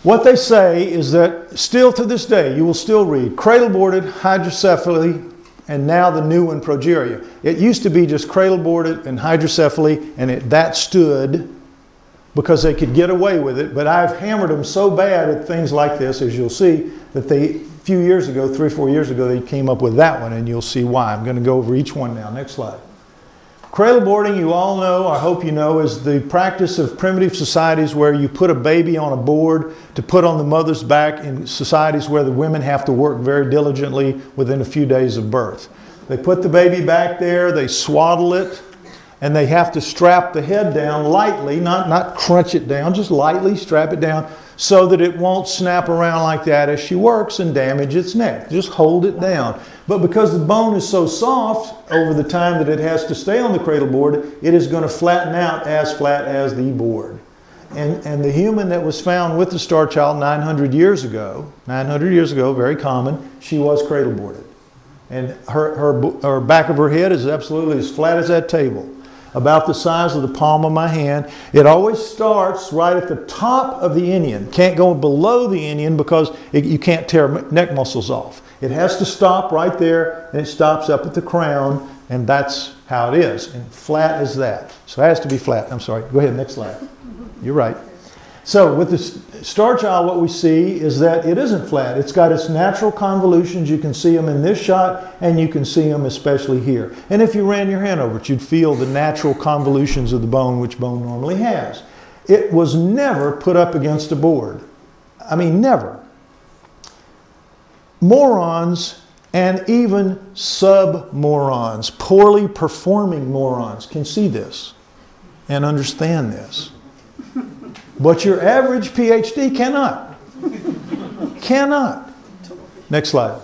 Speaker 2: What they say is that still to this day, you will still read cradle-boarded hydrocephaly, and now the new one, progeria. It used to be just cradle-boarded and hydrocephaly, and that stood because they could get away with it. But I've hammered them so bad at things like this, as you'll see, that a few years ago, 3 or 4 years ago, they came up with that one, and you'll see why. I'm going to go over each one now. Next slide. Cradle boarding, you all know, I hope you know, is the practice of primitive societies where you put a baby on a board to put on the mother's back in societies where the women have to work very diligently within a few days of birth. They put the baby back there, they swaddle it, And they have to strap the head down lightly, not crunch it down, just lightly strap it down so that it won't snap around like that as she works and damage its neck. Just hold it down. But because the bone is so soft over the time that it has to stay on the cradle board, it is going to flatten out as flat as the board. And the human that was found with the Starchild 900 years ago, very common, she was cradle boarded. And her back of her head is absolutely as flat as that table, about the size of the palm of my hand. It always starts right at the top of the inion. Can't go below the inion because you can't tear neck muscles off. It has to stop right there, and it stops up at the crown, and that's how it is. And flat as that. So it has to be flat. I'm sorry. Go ahead, next slide. You're right. So with the Starchild, what we see is that it isn't flat. It's got its natural convolutions. You can see them in this shot, and you can see them especially here. And if you ran your hand over it, you'd feel the natural convolutions of the bone, which bone normally has. It was never put up against a board. I mean, never. Morons and even sub-morons, poorly performing morons, can see this and understand this. But your average PhD cannot. Cannot. Next slide.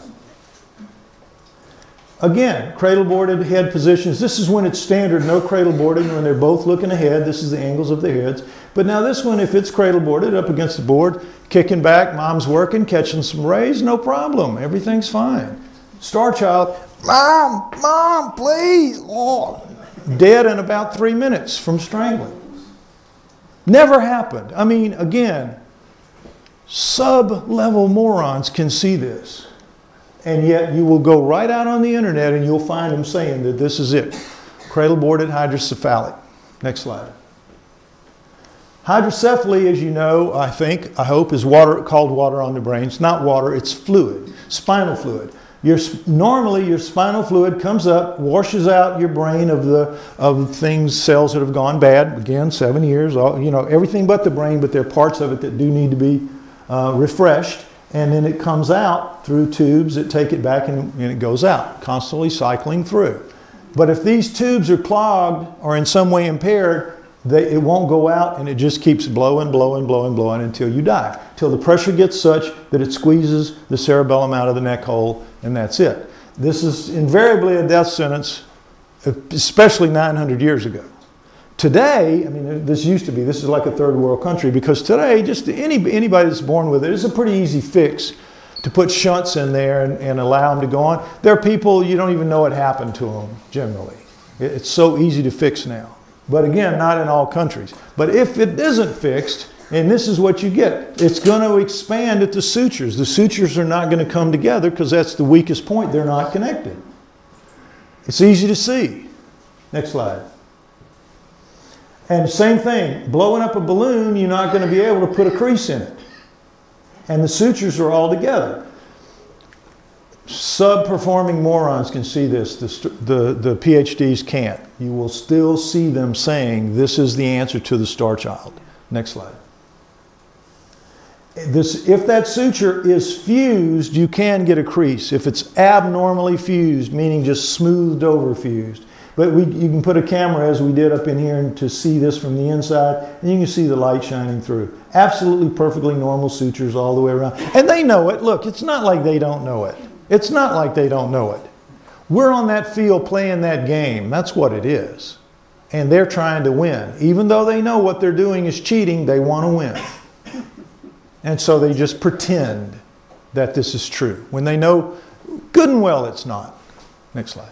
Speaker 2: Again, cradle boarded head positions. This is when it's standard, no cradle boarding, when they're both looking ahead. This is the angles of their heads. But now this one, if it's cradle boarded up against the board, kicking back, mom's working, catching some rays, no problem. Everything's fine. Starchild, Mom, please. Oh. Dead in about 3 minutes from strangling. Never happened. I mean, again, sub-level morons can see this. And yet you will go right out on the internet and you'll find them saying that this is it. Cradle-boarded hydrocephalic. Next slide. Hydrocephaly, as you know, I hope, is called water on the brain. It's not water, it's fluid, spinal fluid. Normally, your spinal fluid comes up, washes out your brain of cells that have gone bad. Again, 7 years, everything but the brain, but there are parts of it that do need to be refreshed. And then it comes out through tubes that take it back and it goes out, constantly cycling through. But if these tubes are clogged or in some way impaired, it won't go out, and it just keeps blowing until you die. Till the pressure gets such that it squeezes the cerebellum out of the neck hole, and that's it. This is invariably a death sentence, especially 900 years ago. Today, I mean, this used to be, this is like a third world country, because today, just anybody that's born with it, it's a pretty easy fix to put shunts in there and allow them to go on. There are people, you don't even know what happened to them, generally. It's so easy to fix now. But again, not in all countries. But if it isn't fixed, and this is what you get, it's going to expand at the sutures. The sutures are not going to come together because that's the weakest point. They're not connected. It's easy to see. Next slide. And same thing, blowing up a balloon, you're not going to be able to put a crease in it. And the sutures are all together. Sub-performing morons can see this. The PhDs can't. You will still see them saying this is the answer to the Starchild. Next slide. If that suture is fused, you can get a crease. If it's abnormally fused, meaning just smoothed over fused. But you can put a camera, as we did up in here, to see this from the inside, and you can see the light shining through. Absolutely perfectly normal sutures all the way around. And they know it. Look, it's not like they don't know it. It's not like they don't know it. We're on that field playing that game. That's what it is. And they're trying to win. Even though they know what they're doing is cheating, they want to win. And so they just pretend that this is true, when they know good and well it's not. Next slide.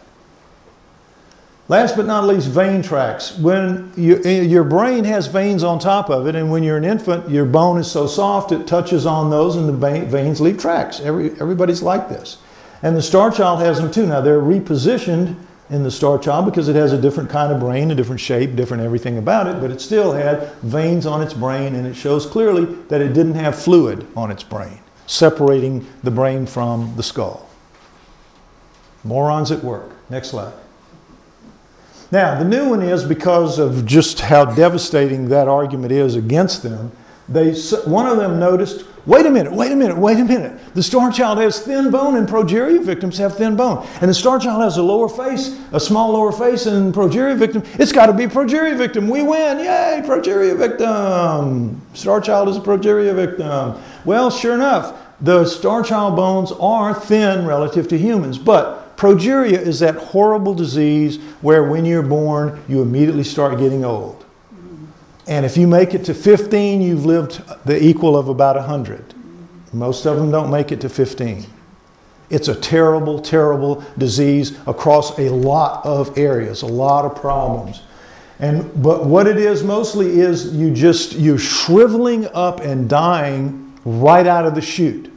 Speaker 2: Last but not least, vein tracts. When your brain has veins on top of it, and when you're an infant, your bone is so soft it touches on those and the veins leave tracks. Everybody's like this. And the Starchild has them too. Now they're repositioned in the Starchild because it has a different kind of brain, a different shape, different everything about it, but it still had veins on its brain, and it shows clearly that it didn't have fluid on its brain, separating the brain from the skull. Morons at work. Next slide. Now, the new one is, because of just how devastating that argument is against them, one of them noticed, wait a minute. The Starchild has thin bone and progeria victims have thin bone. And the Starchild has a small lower face, and progeria victim, it's got to be a progeria victim. We win. Yay, progeria victim. Starchild is a progeria victim. Well, sure enough, the Starchild bones are thin relative to humans, but progeria is that horrible disease where when you're born, you immediately start getting old. And if you make it to 15, you've lived the equal of about 100. Most of them don't make it to 15. It's a terrible, terrible disease across a lot of areas, a lot of problems. But what it is mostly is you're shriveling up and dying right out of the chute,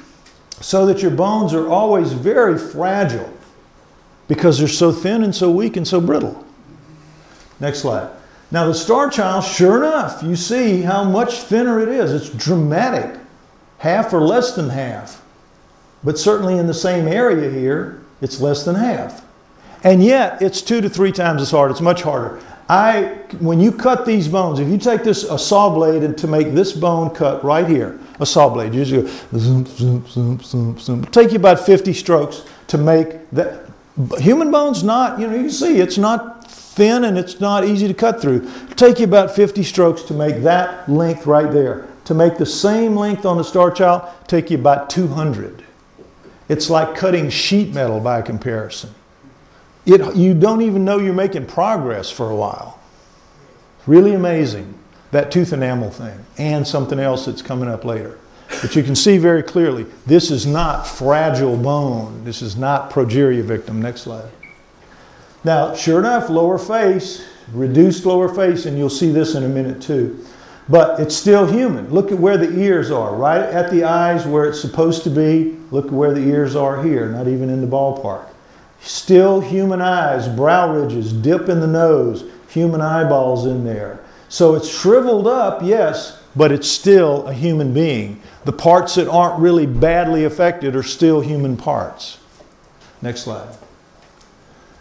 Speaker 2: so that your bones are always very fragile because they're so thin and so weak and so brittle. Next slide. Now the Starchild, sure enough, you see how much thinner it is. It's dramatic. Half or less than half. But certainly in the same area here, it's less than half. And yet, it's 2 to 3 times as hard. It's much harder. When you cut these bones, if you take a saw blade and to make this bone cut right here, a saw blade, you just go zoom, zoom, zoom, zoom, zoom. It'll take you about 50 strokes to make that. Human bone's not, you can see it's not thin and it's not easy to cut through. It'll take you about 50 strokes to make that length right there. To make the same length on the Starchild, take you about 200. It's like cutting sheet metal by comparison. You don't even know you're making progress for a while. Really amazing, that tooth enamel thing, and something else that's coming up later. But you can see very clearly, this is not fragile bone. This is not progeria victim. Next slide. Now, sure enough, lower face, reduced lower face, and you'll see this in a minute too. But it's still human. Look at where the ears are, right at the eyes where it's supposed to be. Look at where the ears are here, not even in the ballpark. Still human eyes, brow ridges, dip in the nose, human eyeballs in there. So it's shriveled up, yes, but it's still a human being. The parts that aren't really badly affected are still human parts. Next slide.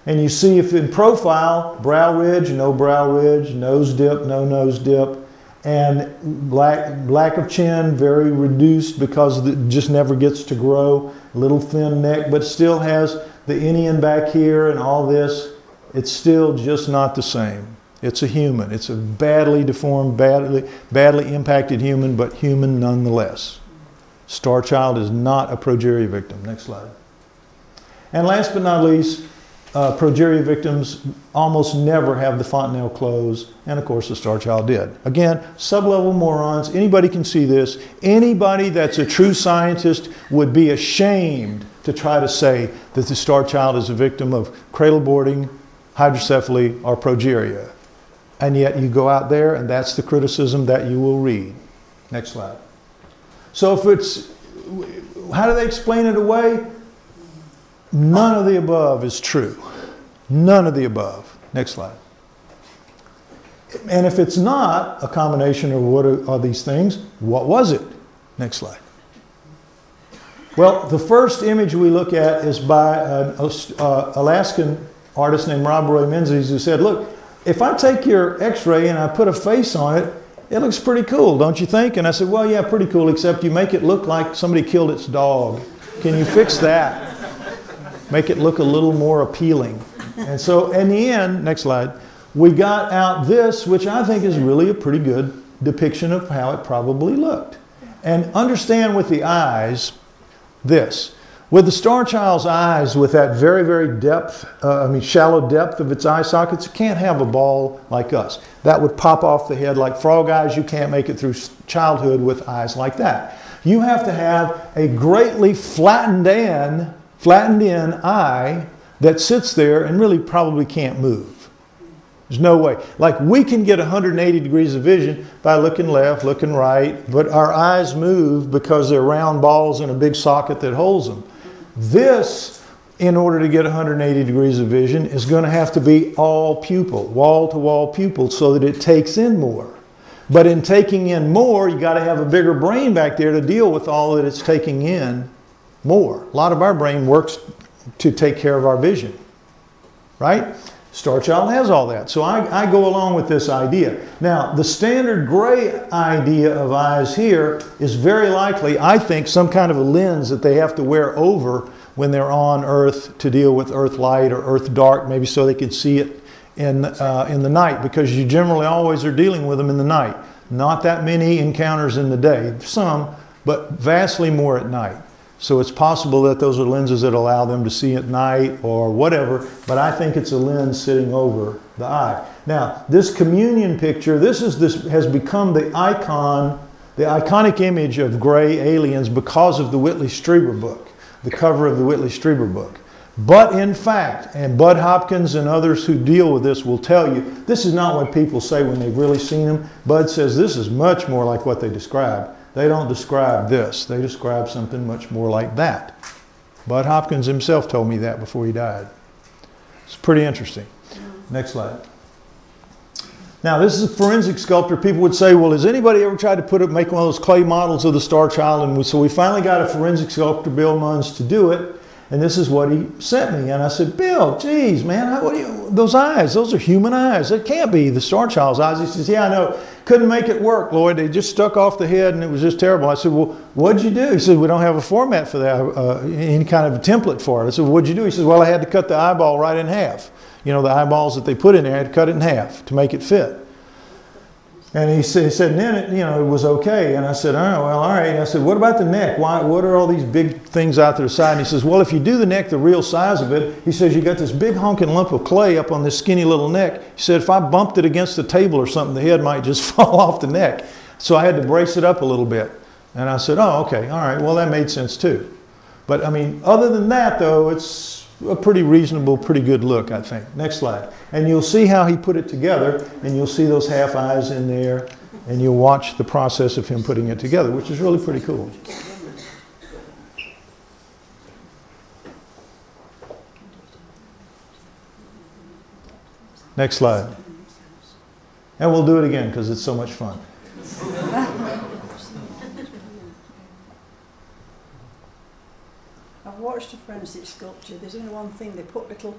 Speaker 2: And you see if in profile, brow ridge, nose dip, no nose dip, and lack of chin, very reduced because it just never gets to grow. Little thin neck, but still has the inion back here and all this. It's still just not the same. It's a human. It's a badly deformed, badly impacted human, but human nonetheless. Starchild is not a progeria victim. Next slide. And last but not least, progeria victims almost never have the fontanelle close, and of course the Starchild did. Again, sub-level morons, anybody can see this. Anybody that's a true scientist would be ashamed to try to say that the Starchild is a victim of cradle boarding, hydrocephaly, or progeria. And yet you go out there and that's the criticism that you will read. Next slide. So how do they explain it away? None of the above is true. None of the above. Next slide. And if it's not a combination of what are these things, what was it? Next slide. Well, the first image we look at is by an Alaskan artist named Rob Roy Menzies, who said, look, if I take your x-ray and I put a face on it, it looks pretty cool, don't you think? And I said, well, yeah, pretty cool, except you make it look like somebody killed its dog. Can you fix that? Make it look a little more appealing. And so in the end, next slide, we got out this, which I think is really a pretty good depiction of how it probably looked. And understand with the eyes, this. With the Starchild's eyes, with that very, very shallow depth of its eye sockets, it can't have a ball like us. That would pop off the head like frog eyes. You can't make it through childhood with eyes like that. You have to have a greatly flattened in eye that sits there and really probably can't move. There's no way. Like we can get 180 degrees of vision by looking left, looking right, but our eyes move because they're round balls in a big socket that holds them. This, in order to get 180 degrees of vision, is going to have to be all pupil, wall-to-wall pupil, so that it takes in more. But in taking in more, you got to have a bigger brain back there to deal with all that it's taking in more. A lot of our brain works to take care of our vision, right? Starchild has all that. So I go along with this idea. Now, the standard gray idea of eyes here is very likely, I think, some kind of a lens that they have to wear over when they're on Earth to deal with Earth light or Earth dark, maybe so they can see it in the night, because you generally always are dealing with them in the night. Not that many encounters in the day, some, but vastly more at night. So it's possible that those are lenses that allow them to see at night or whatever, but I think it's a lens sitting over the eye. Now, this communion picture, this has become the iconic image of gray aliens because of the Whitley Strieber book, the cover of the Whitley Strieber book. But in fact, and Bud Hopkins and others who deal with this will tell you, this is not what people say when they've really seen them. Bud says this is much more like what they describe. They don't describe this. They describe something much more like that. Bud Hopkins himself told me that before he died. It's pretty interesting. Next slide. Now, this is a forensic sculptor. People would say, well, has anybody ever tried to make one of those clay models of the Starchild? And so we finally got a forensic sculptor, Bill Munns, to do it. And this is what he sent me. And I said, Bill, geez, man, those eyes, those are human eyes. It can't be the Starchild's eyes. He says, yeah, I know. Couldn't make it work, Lloyd. They just stuck off the head and it was just terrible. I said, well, what'd you do? He said, we don't have a format for that, any kind of a template for it. I said, well, what'd you do? He says, well, I had to cut the eyeball right in half. You know, the eyeballs that they put in there, I had to cut it in half to make it fit. And he said, and then it was okay. And I said, oh, well, all right. And I said, what about the neck? What are all these big things out to the side? And he says, well, if you do the neck the real size of it, he says, you got this big honking lump of clay up on this skinny little neck. He said, if I bumped it against the table or something, the head might just fall off the neck. So I had to brace it up a little bit. And I said, oh, okay, all right. Well, that made sense too. But I mean, other than that, though, it's a pretty reasonable, pretty good look, I think. Next slide. And you'll see how he put it together, and you'll see those half eyes in there, and you'll watch the process of him putting it together, which is really pretty cool. Next slide. And we'll do it again because it's so much fun.
Speaker 3: I've watched a forensic sculpture. There's only one thing. They put little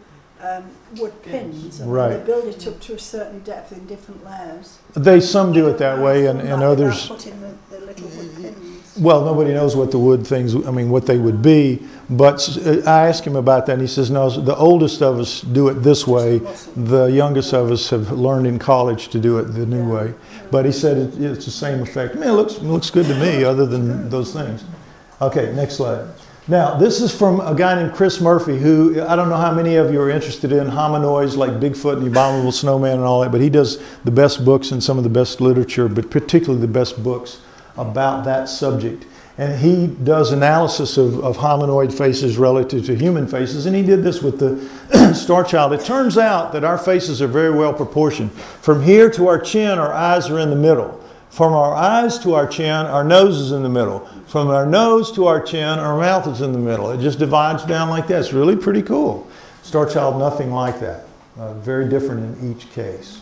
Speaker 3: wood pins and
Speaker 2: right.
Speaker 3: They build it up to a certain depth in different layers.
Speaker 2: Some do it that way, and others...
Speaker 3: Putting the little wood pins.
Speaker 2: Well, nobody knows what the wood things, what they would be. But I asked him about that, and he says, no, the oldest of us do it this way. The youngest of us have learned in college to do it the new way. But he said it's the same effect. I mean, it looks good to me, other than those things. Okay, next slide. Now, this is from a guy named Chris Murphy, who, I don't know how many of you are interested in hominoids like Bigfoot and the Abominable Snowman and all that, but he does the best books and some of the best literature, but particularly the best books about that subject. And he does analysis of hominoid faces relative to human faces, and he did this with the Starchild. It turns out that our faces are very well proportioned. From here to our chin, our eyes are in the middle. From our eyes to our chin, our nose is in the middle. From our nose to our chin, our mouth is in the middle. It just divides down like that. It's really pretty cool. Starchild, nothing like that. Very different in each case.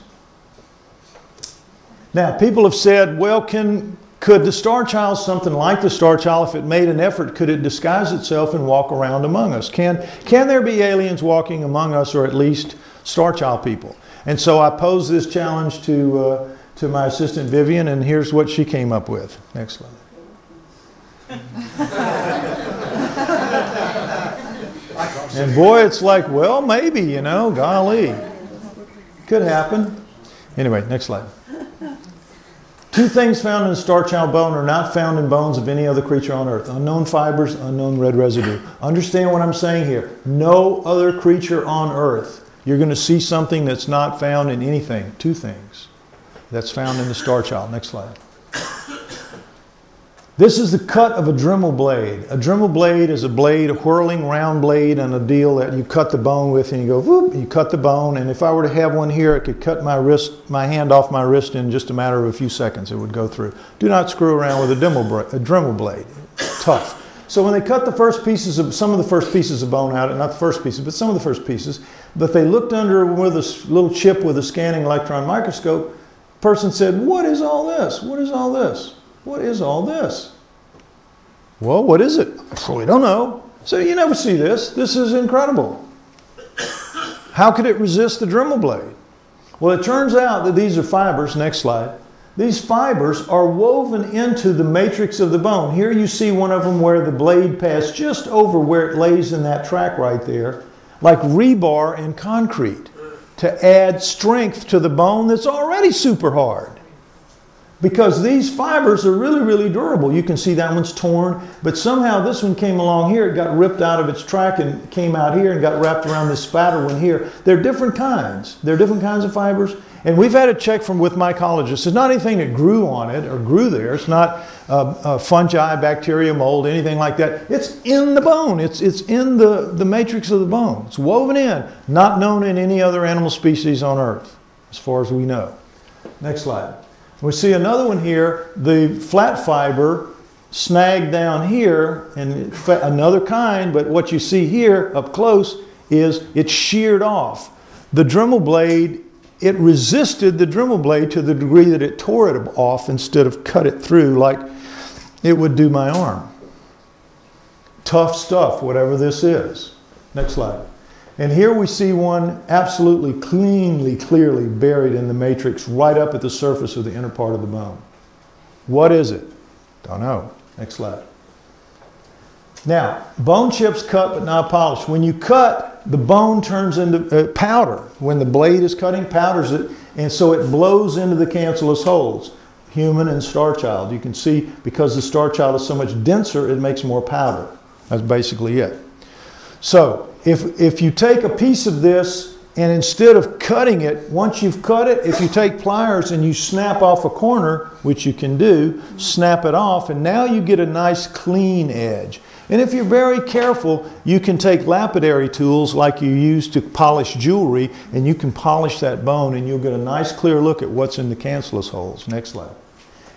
Speaker 2: Now, people have said, well, could the Starchild, something like the Starchild, if it made an effort, could it disguise itself and walk around among us? Can there be aliens walking among us, or at least Starchild people? And so I posed this challenge to my assistant Vivian, and here's what she came up with. Next slide. And boy, it's like, well, maybe, golly. Could happen. Anyway, next slide. Two things found in the Starchild bone are not found in bones of any other creature on Earth. Unknown fibers, unknown red residue. Understand what I'm saying here. No other creature on Earth. You're going to see something that's not found in anything. Two things. That's found in the Starchild. Next slide. This is the cut of a Dremel blade. A Dremel blade is a blade, a whirling round blade, and a deal that you cut the bone with, and you go, whoop, you cut the bone. And if I were to have one here, I could cut my hand off my wrist in just a matter of a few seconds. It would go through. Do not screw around with a Dremel blade. Tough. So when they cut some of the first pieces of bone out, not the first pieces, but some of the first pieces, but they looked under with a little chip with a scanning electron microscope. Person said, what is all this? What is all this? What is all this? Well, what is it? We don't know. So you never see this. This is incredible. How could it resist the Dremel blade? Well, it turns out that these are fibers. Next slide. These fibers are woven into the matrix of the bone. Here you see one of them where the blade passed just over where it lays in that track right there, like rebar in concrete, to add strength to the bone that's already super hard. Because these fibers are really, really durable. You can see that one's torn, but somehow this one came along here, it got ripped out of its track and came out here and got wrapped around this fatter one here. They're different kinds. They're different kinds of fibers. And we've had it checked with mycologists. It's not anything that grew on it or grew there. It's not fungi, bacteria, mold, anything like that. It's in the bone. It's in the matrix of the bone. It's woven in, not known in any other animal species on Earth, as far as we know. Next slide. We see another one here, the flat fiber snagged down here, and another kind, but what you see here up close is it's sheared off. The Dremel blade, it resisted the Dremel blade to the degree that it tore it off instead of cut it through like it would do my arm. Tough stuff, whatever this is. Next slide. And here we see one absolutely clearly buried in the matrix right up at the surface of the inner part of the bone. What is it? Don't know. Next slide. Now, bone chips cut but not polished. When you cut, the bone turns into powder. When the blade is cutting, powders it, and so it blows into the cancellous holes. Human and Starchild. You can see because the Starchild is so much denser, it makes more powder. That's basically it. So, if you take a piece of this and instead of cutting it, once you've cut it, if you take pliers and you snap off a corner, which you can do, snap it off, and now you get a nice clean edge. And if you're very careful, you can take lapidary tools like you use to polish jewelry, and you can polish that bone and you'll get a nice clear look at what's in the cancellous holes. Next slide.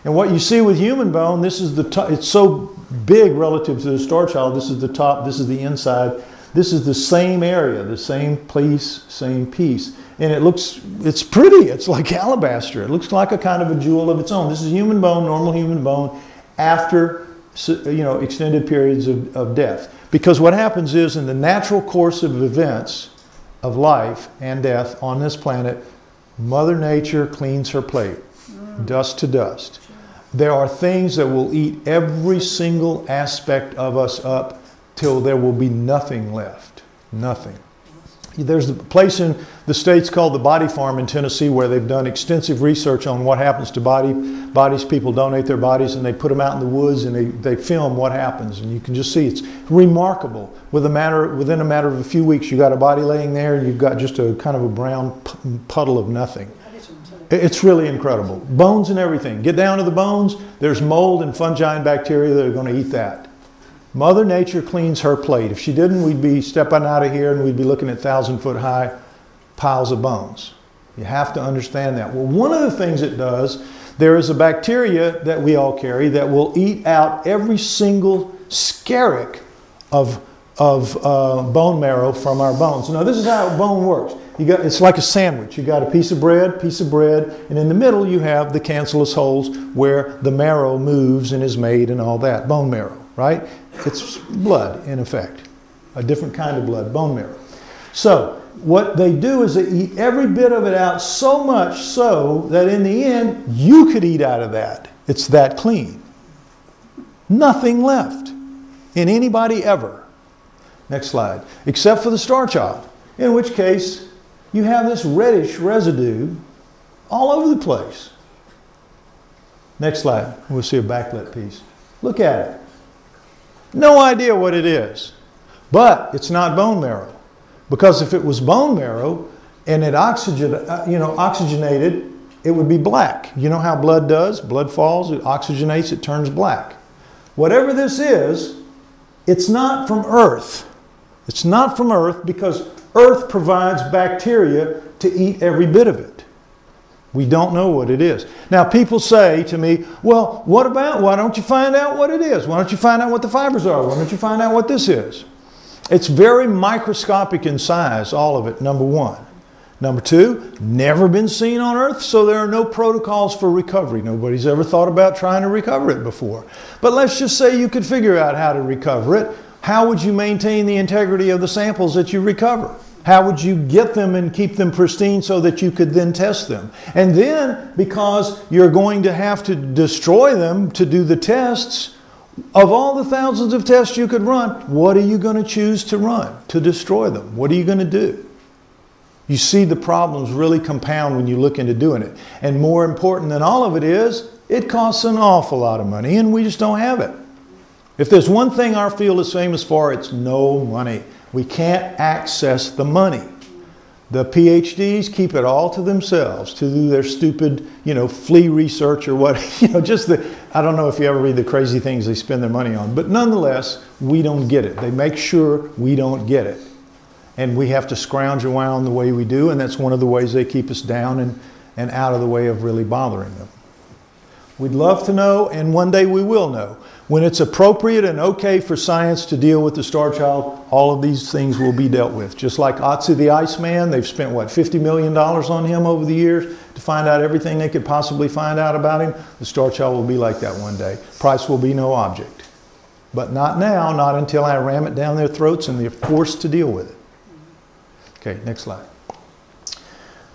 Speaker 2: And what you see with human bone, this is the top, it's so big relative to the Starchild. This is the top, this is the inside. This is the same area, the same place, same piece. And it's pretty. It's like alabaster. It looks like a kind of a jewel of its own. This is human bone, normal human bone, after extended periods of death. Because what happens is in the natural course of events of life and death on this planet, Mother Nature cleans her plate, dust to dust. There are things that will eat every single aspect of us up till there will be nothing left. Nothing. There's a place in the States called the Body Farm in Tennessee where they've done extensive research on what happens to bodies. People donate their bodies and they put them out in the woods and they film what happens. And you can just see it's remarkable. Within a matter of a few weeks, you got a body laying there and you've got just a kind of a brown puddle of nothing. It's really incredible. Bones and everything. Get down to the bones, there's mold and fungi and bacteria that are going to eat that. Mother Nature cleans her plate. If she didn't, we'd be stepping out of here and we'd be looking at 1,000-foot high piles of bones. You have to understand that. Well, one of the things it does, there is a bacteria that we all carry that will eat out every single skerrick of bone marrow from our bones. Now, this is how a bone works. It's like a sandwich. You got a piece of bread, and in the middle you have the cancellous holes where the marrow moves and is made and all that. Bone marrow, right? It's blood, in effect. A different kind of blood, bone marrow. So, what they do is they eat every bit of it out so much so that in the end, you could eat out of that. It's that clean. Nothing left in anybody ever. Next slide. Except for the Starchild, in which case you have this reddish residue all over the place. Next slide. We'll see a backlit piece. Look at it. No idea what it is. But it's not bone marrow. Because if it was bone marrow and it oxygenated, it would be black. You know how blood does? Blood falls, it oxygenates, it turns black. Whatever this is, it's not from Earth. It's not from Earth because Earth provides bacteria to eat every bit of it. We don't know what it is. Now people say to me, well, why don't you find out what it is? Why don't you find out what the fibers are? Why don't you find out what this is? It's very microscopic in size, all of it, number one. Number two, never been seen on Earth, so there are no protocols for recovery. Nobody's ever thought about trying to recover it before. But let's just say you could figure out how to recover it. How would you maintain the integrity of the samples that you recover? How would you get them and keep them pristine so that you could then test them? And then, because you're going to have to destroy them to do the tests, of all the thousands of tests you could run, what are you going to choose to run to destroy them? What are you going to do? You see the problems really compound when you look into doing it. And more important than all of it is, it costs an awful lot of money and we just don't have it. If there's one thing our field is famous for, it's no money. We can't access the money. The PhDs keep it all to themselves to do their stupid, flea research or what, I don't know if you ever read the crazy things they spend their money on, but nonetheless, we don't get it. They make sure we don't get it. And we have to scrounge around the way we do, and that's one of the ways they keep us down and out of the way of really bothering them. We'd love to know, and one day we will know. When it's appropriate and okay for science to deal with the Starchild, all of these things will be dealt with. Just like Otzi the Iceman, they've spent, $50 million on him over the years to find out everything they could possibly find out about him. The Starchild will be like that one day. Price will be no object. But not now, not until I ram it down their throats and they're forced to deal with it. Okay, next slide.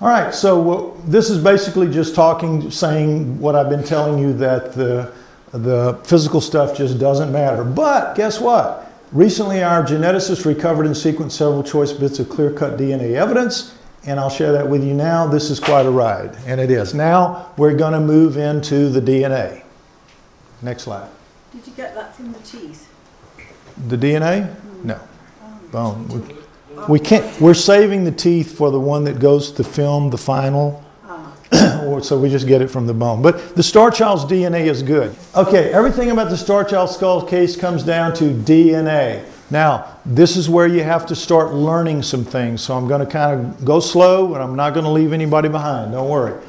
Speaker 2: All right, so this is basically just saying what I've been telling you, that the physical stuff just doesn't matter. But guess what? Recently, our geneticists recovered and sequenced several choice bits of clear-cut DNA evidence, and I'll share that with you now. This is quite a ride, and it is. Now, we're going to move into the DNA. Next slide.
Speaker 3: Did you get that from the teeth?
Speaker 2: The DNA? No. Bone. We can't. We're saving the teeth for the one that goes to film the final. So we just get it from the bone. But the Starchild's DNA is good. Okay, everything about the Starchild skull case comes down to DNA. Now, this is where you have to start learning some things. So I'm going to kind of go slow, and I'm not going to leave anybody behind. Don't worry.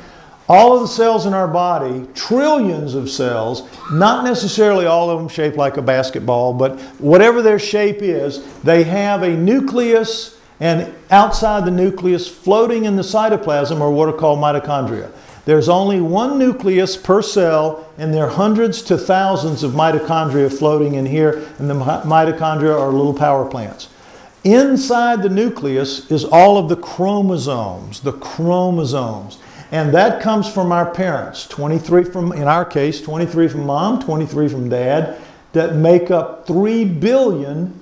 Speaker 2: All of the cells in our body, trillions of cells, not necessarily all of them shaped like a basketball, but whatever their shape is, they have a nucleus, and outside the nucleus, floating in the cytoplasm, are what are called mitochondria. There's only one nucleus per cell, and there are hundreds to thousands of mitochondria floating in here, and the mitochondria are little power plants. Inside the nucleus is all of the chromosomes, and that comes from our parents, 23 from, in our case, 23 from mom, 23 from dad, that make up 3 billion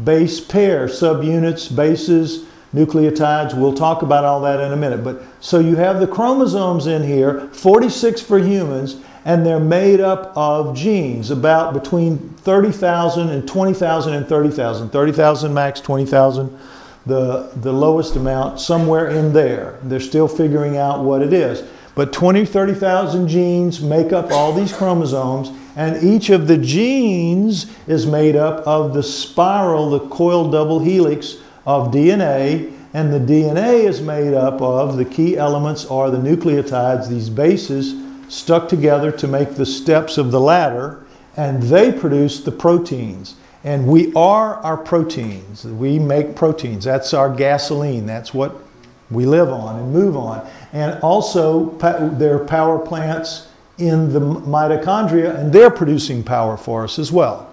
Speaker 2: base pairs, subunits, bases, nucleotides. We'll talk about all that in a minute. But so you have the chromosomes in here, 46 for humans, and they're made up of genes, about between 30,000 and 20,000 and 30,000. 30,000 max, 20,000 the lowest amount, somewhere in there. They're still figuring out what it is. But 20, 30,000 genes make up all these chromosomes, and each of the genes is made up of the spiral, the coiled double helix of DNA, and the DNA is made up of the key elements are the nucleotides, these bases stuck together to make the steps of the ladder, and they produce the proteins. And we are our proteins. We make proteins. That's our gasoline. That's what we live on and move on. And also, there are power plants in the mitochondria, and they're producing power for us as well.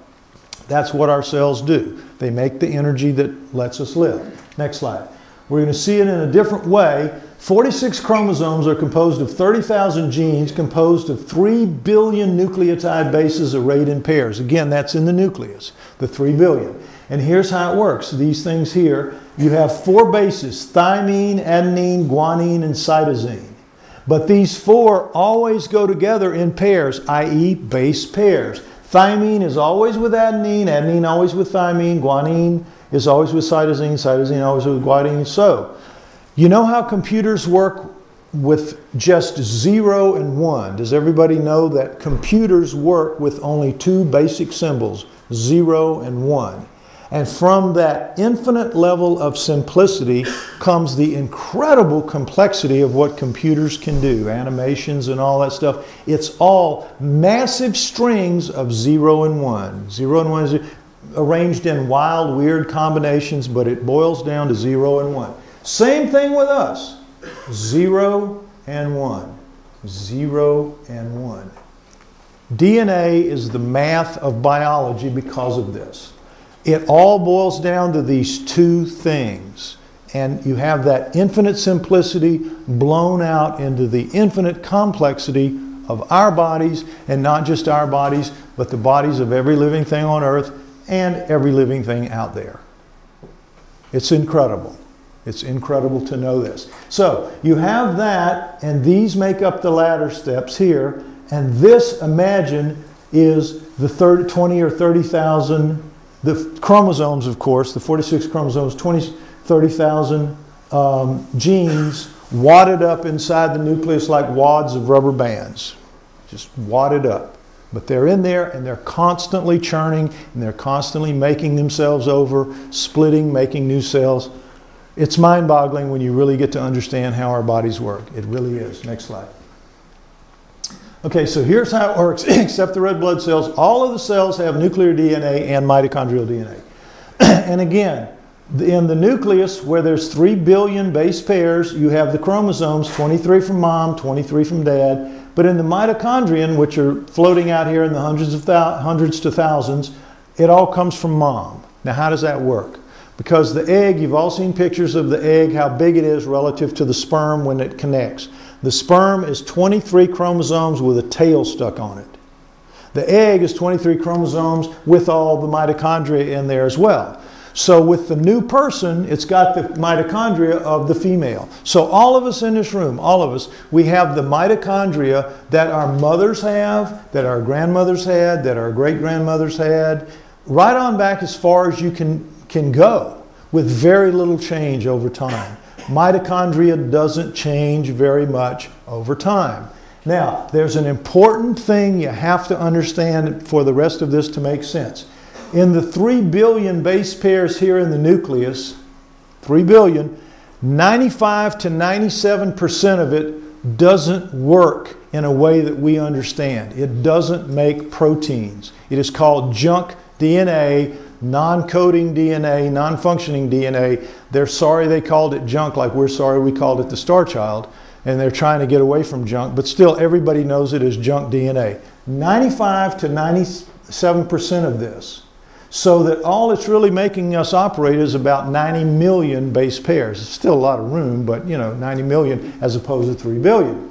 Speaker 2: That's what our cells do. They make the energy that lets us live. Next slide. We're going to see it in a different way. 46 chromosomes are composed of 30,000 genes, composed of 3 billion nucleotide bases arrayed in pairs. Again, that's in the nucleus, the 3 billion. And here's how it works. These things here, you have 4 bases, thymine, adenine, guanine, and cytosine. But these 4 always go together in pairs, i.e. base pairs. Thymine is always with adenine, adenine always with thymine, guanine is always with cytosine, cytosine always with guanine. So, you know how computers work with just 0 and 1? Does everybody know that computers work with only 2 basic symbols, 0 and 1? And from that infinite level of simplicity comes the incredible complexity of what computers can do, animations and all that stuff. It's all massive strings of 0 and 1. 0 and 1 is arranged in wild, weird combinations, but it boils down to 0 and 1. Same thing with us. 0 and 1. 0 and 1. DNA is the math of biology because of this. It all boils down to these 2 things. And you have that infinite simplicity blown out into the infinite complexity of our bodies, and not just our bodies, but the bodies of every living thing on earth and every living thing out there. It's incredible. It's incredible to know this. So you have that, and these make up the ladder steps here, and this, imagine, is the 20 or 30,000, the chromosomes, of course, the 46 chromosomes, 30,000 genes wadded up inside the nucleus like wads of rubber bands, just wadded up. But they're in there, and they're constantly churning, and they're constantly making themselves over, splitting, making new cells. It's mind-boggling when you really get to understand how our bodies work. It really is. Next slide. Okay, so here's how it works. Except the red blood cells, all of the cells have nuclear DNA and mitochondrial DNA. And again, in the nucleus, where there's 3 billion base pairs, you have the chromosomes, 23 from mom, 23 from dad. But in the mitochondrion, which are floating out here in the hundreds to thousands, it all comes from mom. Now, how does that work? Because the egg, you've all seen pictures of the egg, how big it is relative to the sperm when it connects. The sperm is 23 chromosomes with a tail stuck on it. The egg is 23 chromosomes with all the mitochondria in there as well. So with the new person, it's got the mitochondria of the female. So all of us in this room, all of us, we have the mitochondria that our mothers have, that our grandmothers had, that our great-grandmothers had, right on back as far as you can go, with very little change over time. Mitochondria doesn't change very much over time. Now, there's an important thing you have to understand for the rest of this to make sense. In the 3 billion base pairs here in the nucleus, 3 billion, 95 to 97% of it doesn't work in a way that we understand. It doesn't make proteins. It is called junk DNA, non-coding DNA, non-functioning DNA. They're sorry they called it junk, like we're sorry we called it the Starchild, and they're trying to get away from junk, but still everybody knows it as junk DNA. 95 to 97% of this. So that all it's really making us operate is about 90 million base pairs. It's still a lot of room, but 90 million as opposed to 3 billion.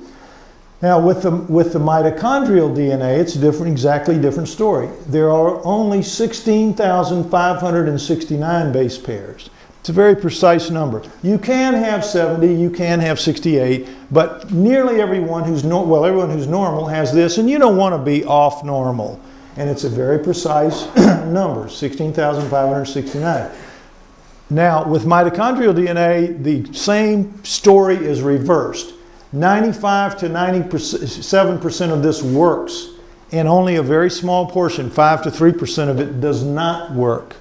Speaker 2: Now with the mitochondrial DNA, it's exactly different story. There are only 16,569 base pairs. It's a very precise number. You can have 70, you can have 68, but nearly everyone who's everyone who's normal has this, and you don't want to be off normal. And it's a very precise number, 16,569. Now, with mitochondrial DNA, the same story is reversed. 95 to 97% of this works, and only a very small portion, 5 to 3% of it, does not work.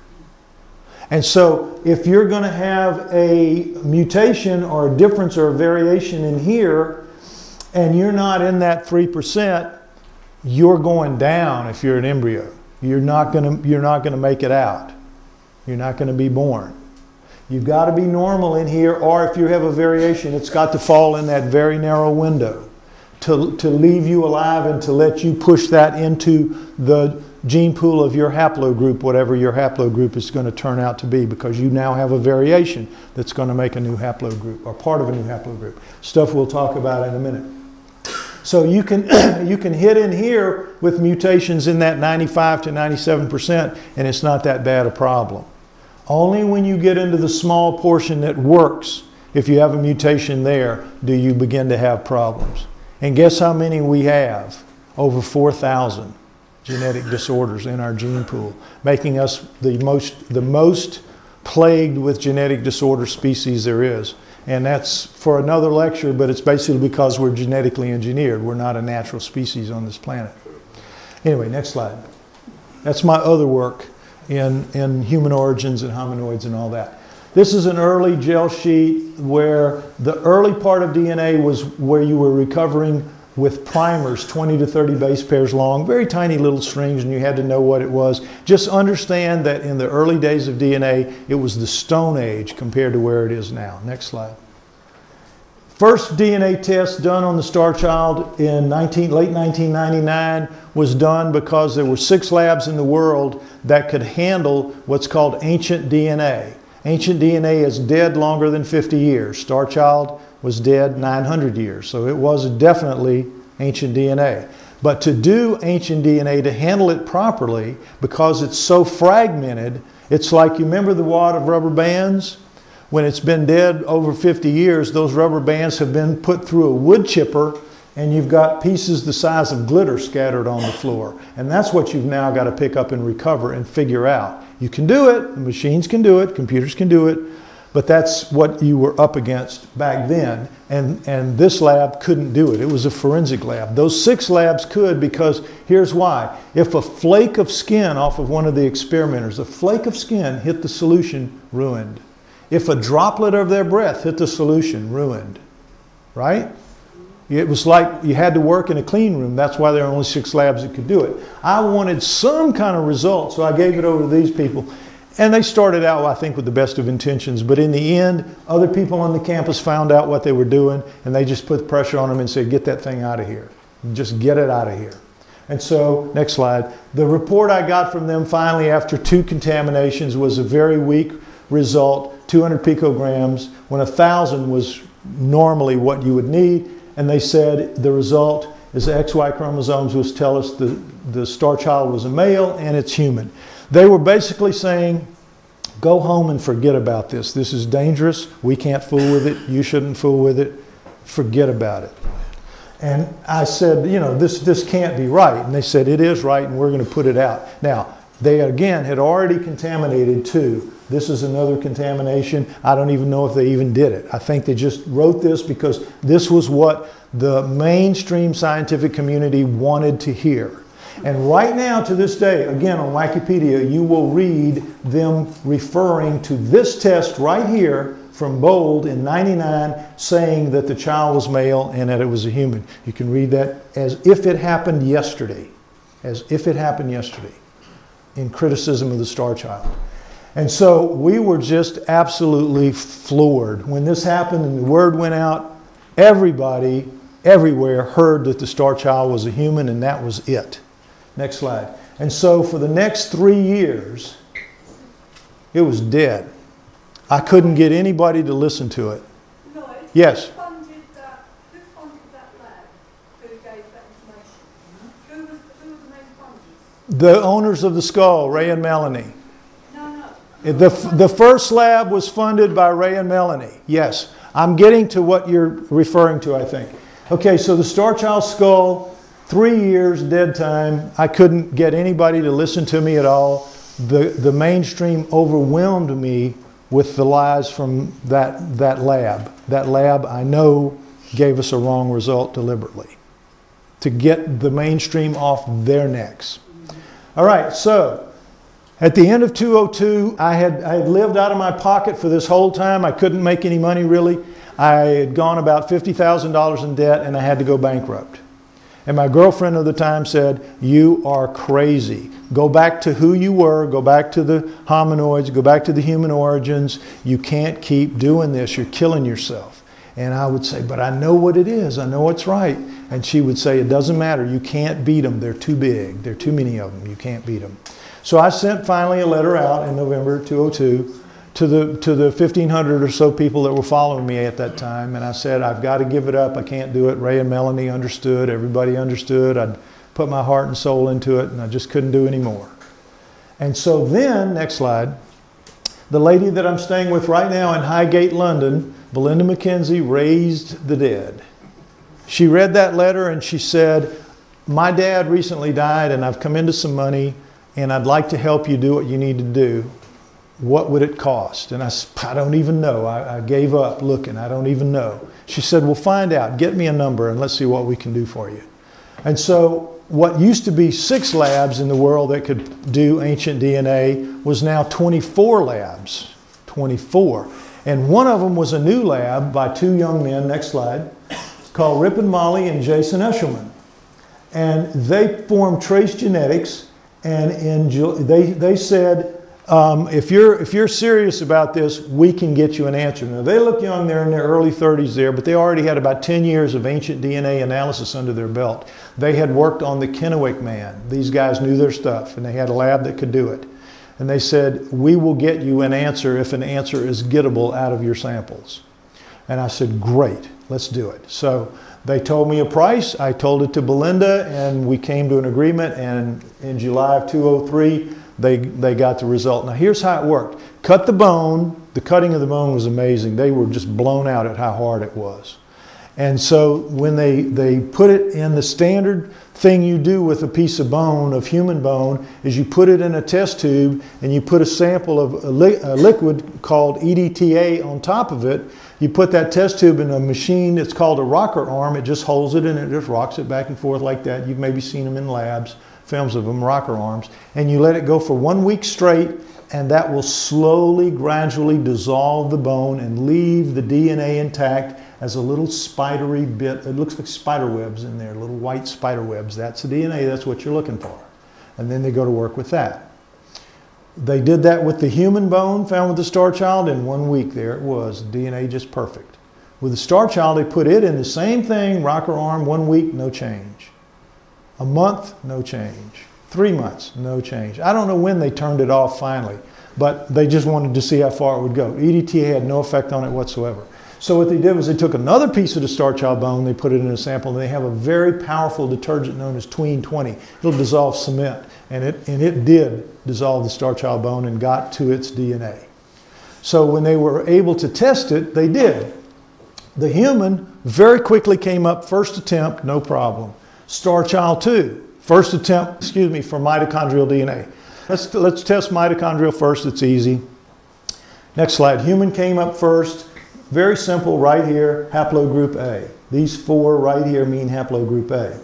Speaker 2: And so, if you're going to have a mutation or a difference or a variation in here, and you're not in that 3%, you're going down if you're an embryo. You're not going to make it out. You're not going to be born. You've got to be normal in here, or if you have a variation, it's got to fall in that very narrow window to leave you alive and to let you push that into the gene pool of your haplogroup, whatever your haplogroup is going to turn out to be, because you now have a variation that's going to make a new haplogroup, or part of a new haplogroup. Stuff we'll talk about in a minute. So you can hit in here with mutations in that 95 to 97%, and it's not that bad a problem. Only when you get into the small portion that works, if you have a mutation there, do you begin to have problems. And guess how many we have? Over 4,000 genetic disorders in our gene pool, making us the most plagued with genetic disorder species there is. And that's for another lecture, but it's basically because we're genetically engineered. We're not a natural species on this planet. Anyway, next slide. That's my other work in human origins and hominoids and all that. This is an early gel sheet where the early part of DNA was where you were recovering with primers, 20 to 30 base pairs long, very tiny little strings, and you had to know what it was. Just understand that in the early days of DNA, it was the Stone Age compared to where it is now. Next slide. First DNA test done on the Starchild in late 1999 was done because there were 6 labs in the world that could handle what's called ancient DNA. Ancient DNA is dead longer than 50 years. Starchild was dead 900 years. So it was definitely ancient DNA. But to do ancient DNA, to handle it properly, because it's so fragmented, it's like, you remember the wad of rubber bands? When it's been dead over 50 years, those rubber bands have been put through a wood chipper, and you've got pieces the size of glitter scattered on the floor. And that's what you've now got to pick up and recover and figure out. You can do it, the machines can do it, computers can do it, but that's what you were up against back then. And this lab couldn't do it. It was a forensic lab. Those 6 labs could, because here's why. If a flake of skin off of one of the experimenters, a flake of skin hit the solution, ruined. If a droplet of their breath hit the solution, ruined. Right? It was like you had to work in a clean room. That's why there are only 6 labs that could do it. I wanted some kind of result, so I gave it over to these people. And they started out, I think, with the best of intentions. But in the end, other people on the campus found out what they were doing, and they just put pressure on them and said, get that thing out of here. Just get it out of here. And so, next slide. The report I got from them finally after 2 contaminations was a very weak result, 200 picograms, when 1,000 was normally what you would need. And they said the result is the XY chromosomes, which tell us the Starchild was a male and it's human. They were basically saying, go home and forget about this. This is dangerous. We can't fool with it. You shouldn't fool with it. Forget about it. And I said, you know, this can't be right. And they said, it is right, and we're going to put it out. Now, they again had already contaminated 2. This is another contamination. I don't even know if they even did it. I think they just wrote this because this was what the mainstream scientific community wanted to hear. And right now, to this day, again on Wikipedia, you will read them referring to this test right here from Bold in '99, saying that the child was male and that it was a human. You can read that as if it happened yesterday. As if it happened yesterday, in criticism of the Starchild. And so we were just absolutely floored. When this happened and the word went out, everybody, everywhere heard that the Starchild was a human, and that was it. Next slide. And so for the next 3 years, it was dead. I couldn't get anybody to listen to it.
Speaker 3: Lloyd,
Speaker 2: yes?
Speaker 3: Who funded that lab? Who gave that information? Who were the main funders?
Speaker 2: The owners of the skull, Ray and Melanie.
Speaker 3: No.
Speaker 2: The first lab was funded by Ray and Melanie. Yes. I'm getting to what you're referring to, I think. Okay, so the Starchild skull, 3 years dead time. I couldn't get anybody to listen to me at all. The mainstream overwhelmed me with the lies from that lab. That lab, I know, gave us a wrong result deliberately to get the mainstream off their necks. All right, so at the end of 2002, I had lived out of my pocket for this whole time. I couldn't make any money really. I had gone about $50,000 in debt, and I had to go bankrupt. And my girlfriend at the time said, you are crazy. Go back to who you were. Go back to the hominoids. Go back to the human origins. You can't keep doing this. You're killing yourself. And I would say, but I know what it is. I know what's right. And she would say, it doesn't matter. You can't beat them. They're too big. There are too many of them. You can't beat them. So I sent finally a letter out in November 2002 to the 1,500 or so people that were following me at that time. And I said, I've got to give it up. I can't do it. Ray and Melanie understood. Everybody understood. I'd put my heart and soul into it, and I just couldn't do any more. And so then, next slide, the lady that I'm staying with right now in Highgate, London, Belinda McKenzie, raised the dead. She read that letter and she said, my dad recently died and I've come into some money and I'd like to help you do what you need to do. What would it cost? And I said, I don't even know. I gave up looking. I don't even know. She said, well, find out. Get me a number and let's see what we can do for you. And so what used to be 6 labs in the world that could do ancient DNA was now 24 labs. 24. And one of them was a new lab by 2 young men, next slide, called Rip and Molly and Jason Eshelman. And they formed Trace Genetics, and they said, if you're serious about this, we can get you an answer. Now, they look young, they're in their early 30s there, but they already had about 10 years of ancient DNA analysis under their belt. They had worked on the Kennewick man. These guys knew their stuff, and they had a lab that could do it. And they said, we will get you an answer if an answer is gettable out of your samples. And I said, great, let's do it. So they told me a price. I told it to Belinda, and we came to an agreement. And in July of 2003, they got the result. Now here's how it worked. Cut the bone. The cutting of the bone was amazing. They were just blown out at how hard it was. And so when they put it in, the standard thing you do with a piece of bone, of human bone, is you put it in a test tube and you put a sample of a liquid called EDTA on top of it. You put that test tube in a machine, it's called a rocker arm. It just holds it and it just rocks it back and forth like that. You've maybe seen them in labs, films of them, rocker arms. And you let it go for 1 week straight, and that will slowly, gradually dissolve the bone and leave the DNA intact as a little spidery bit. It looks like spider webs in there, little white spider webs. That's the DNA, that's what you're looking for. And then they go to work with that. They did that with the human bone found with the Starchild. In 1 week, there it was, DNA just perfect. With the Starchild, they put it in the same thing, rocker arm, 1 week, no change. A month, no change. 3 months, no change. I don't know when they turned it off finally, but they just wanted to see how far it would go. EDTA had no effect on it whatsoever. So what they did was they took another piece of the Starchild bone, they put it in a sample, and they have a very powerful detergent known as Tween 20. It'll dissolve cement, and it did dissolve the Starchild bone and got to its DNA. So when they were able to test it, they did. The human very quickly came up, first attempt, no problem. Starchild 2, first attempt, for mitochondrial DNA. Let's test mitochondrial first, it's easy. Next slide, human came up first. Very simple, right here, haplogroup A. These 4 right here mean haplogroup A.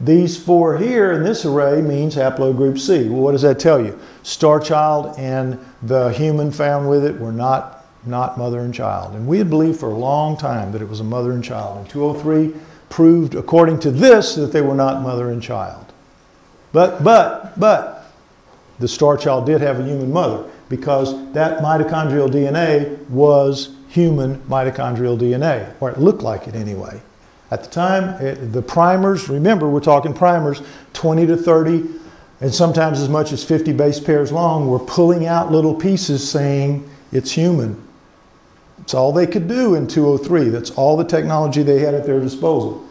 Speaker 2: These 4 here in this array means haplogroup C. Well, what does that tell you? Starchild and the human found with it were not mother and child. And we had believed for a long time that it was a mother and child. And 203 proved, according to this, that they were not mother and child. But the Starchild did have a human mother, because that mitochondrial DNA was human mitochondrial DNA, or it looked like it anyway. At the time, the primers, remember we're talking primers, 20 to 30, and sometimes as much as 50 base pairs long, were pulling out little pieces saying it's human. It's all they could do in 203. That's all the technology they had at their disposal.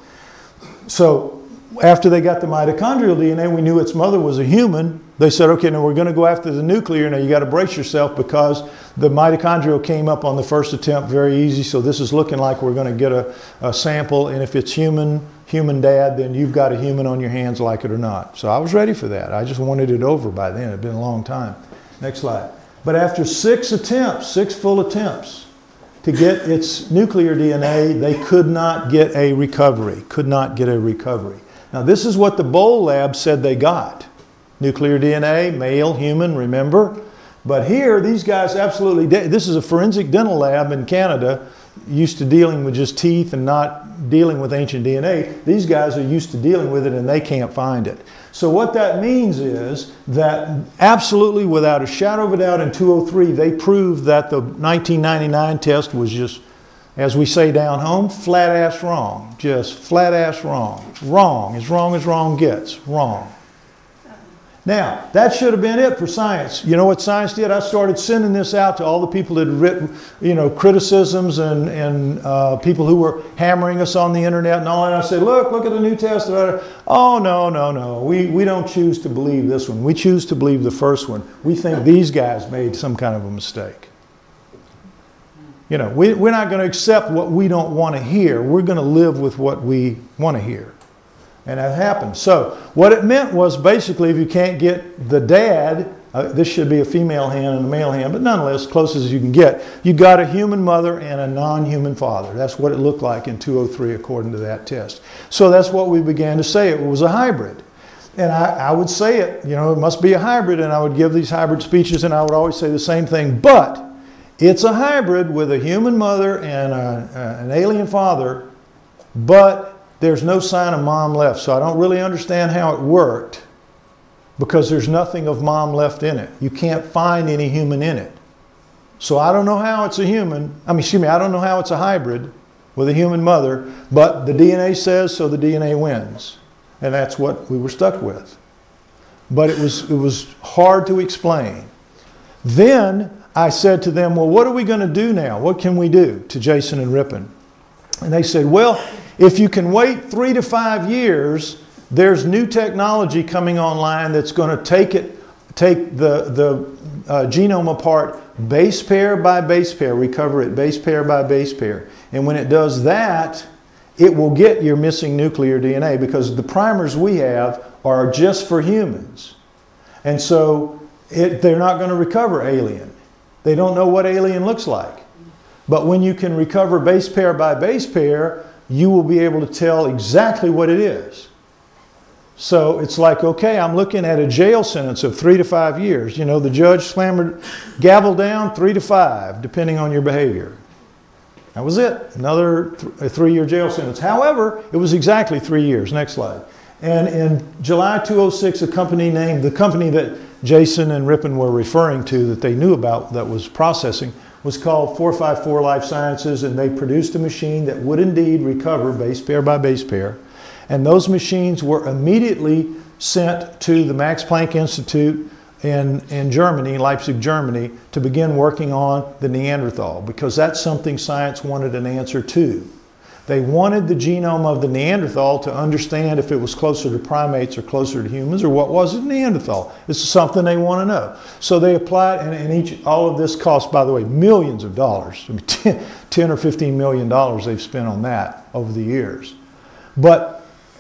Speaker 2: So after they got the mitochondrial DNA, we knew its mother was a human. They said, okay, now we're going to go after the nuclear. Now you got to brace yourself, because the mitochondrial came up on the first attempt very easy. So this is looking like we're going to get a sample. And if it's human dad, then you've got a human on your hands, like it or not. So I was ready for that. I just wanted it over by then. It had been a long time. Next slide. But after 6 attempts, 6 full attempts to get its nuclear DNA, they could not get a recovery. Could not get a recovery. Now this is what the Bowl lab said they got. Nuclear DNA, male, human, remember? But here, these guys absolutely did. This is a forensic dental lab in Canada, used to dealing with just teeth and not dealing with ancient DNA. These guys are used to dealing with it, and they can't find it. So what that means is that absolutely, without a shadow of a doubt, in 203, they proved that the 1999 test was just, as we say down home, flat-ass wrong. Just flat-ass wrong. Wrong, as wrong gets. Wrong. Now, that should have been it for science. You know what science did? I started sending this out to all the people that had written, criticisms and people who were hammering us on the internet and all that. I said, look at the new test. Oh, no. We don't choose to believe this one. We choose to believe the first one. We think these guys made some kind of a mistake. We're not going to accept what we don't want to hear. We're going to live with what we want to hear. And that happened. So what it meant was, basically, if you can't get the dad, this should be a female hand and a male hand, but nonetheless, close as you can get, you got a human mother and a non-human father. That's what it looked like in 203 according to that test. So that's what we began to say. It was a hybrid. And I would say it must be a hybrid, and I would give these hybrid speeches, and I would always say the same thing, but it's a hybrid with a human mother and an alien father, but there's no sign of mom left. So I don't really understand how it worked, because there's nothing of mom left in it. You can't find any human in it. So I don't know how it's a human. I don't know how it's a hybrid with a human mother, but the DNA says so, the DNA wins. And that's what we were stuck with. But it was hard to explain. Then I said to them, well, what are we going to do now? What can we do? To Jason and Ripon. And they said, well, if you can wait 3 to 5 years, there's new technology coming online that's going to take the genome apart base pair by base pair, recover it base pair by base pair. And when it does that, it will get your missing nuclear DNA, because the primers we have are just for humans. And so they're not going to recover alien. They don't know what alien looks like. But when you can recover base pair by base pair, you will be able to tell exactly what it is. So it's like, okay, I'm looking at a jail sentence of 3 to 5 years. You know, the judge slammed gavel down, 3 to 5, depending on your behavior. That was it. Another 3-year jail sentence. However, it was exactly 3 years. Next slide. And in July 2006, a company named, the company that Jason and Ripon were referring to that they knew about that was processing, was called 454 Life Sciences, and they produced a machine that would indeed recover base pair by base pair. And those machines were immediately sent to the Max Planck Institute in Germany, Leipzig, Germany, to begin working on the Neanderthal, because that's something science wanted an answer to. They wanted the genome of the Neanderthal to understand if it was closer to primates or closer to humans, or what was it Neanderthal. This is something they want to know. So they applied, and all of this cost, by the way, millions of dollars. I mean, 10 or $15 million they've spent on that over the years. But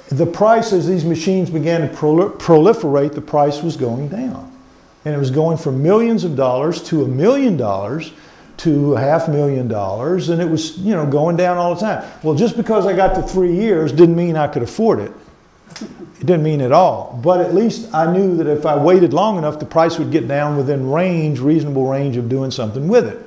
Speaker 2: the price, as these machines began to proliferate, the price was going down. And it was going from millions of dollars to $1 million to $500,000, and it was, you know, going down all the time. Well, just because I got to 3 years didn't mean I could afford it. It didn't mean at all. But at least I knew that if I waited long enough, the price would get down within range, reasonable range of doing something with it.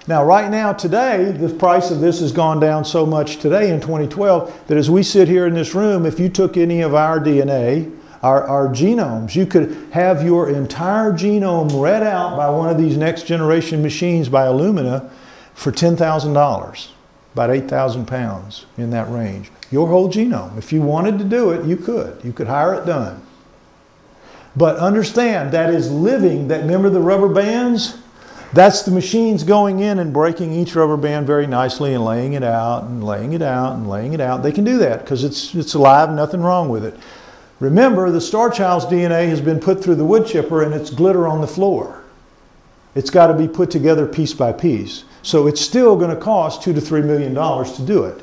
Speaker 2: Now, right now, today, the price of this has gone down so much today in 2012 that as we sit here in this room, if you took any of our DNA, our genomes, you could have your entire genome read out by one of these next generation machines by Illumina for $10,000, about 8,000 pounds, in that range. Your whole genome. If you wanted to do it, you could. You could hire it done. But understand, that is living. That, remember the rubber bands? That's the machines going in and breaking each rubber band very nicely and laying it out and laying it out and laying it out. They can do that because it's alive, nothing wrong with it. Remember, the Starchild's DNA has been put through the wood chipper and it's glitter on the floor. It's got to be put together piece by piece. So it's still going to cost $2 to $3 million to do it,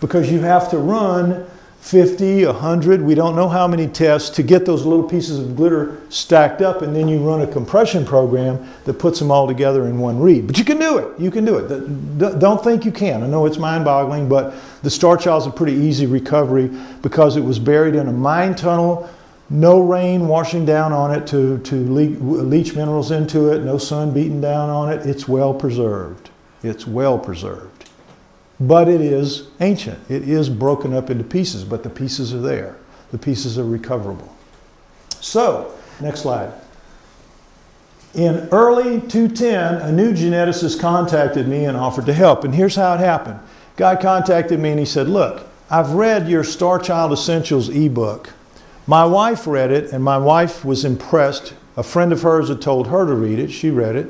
Speaker 2: because you have to run 50, 100, we don't know how many tests to get those little pieces of glitter stacked up, and then you run a compression program that puts them all together in one read. But you can do it. You can do it. Don't think you can. I know it's mind-boggling, but the Starchild's a pretty easy recovery because it was buried in a mine tunnel, no rain washing down on it to leach minerals into it, no sun beating down on it. It's well preserved. It's well preserved. But it is ancient. It is broken up into pieces, but the pieces are there. The pieces are recoverable. So, next slide. In early 2010, a new geneticist contacted me and offered to help. And here's how it happened. Guy contacted me and he said, look, I've read your Starchild Essentials ebook. My wife read it and my wife was impressed. A friend of hers had told her to read it. She read it.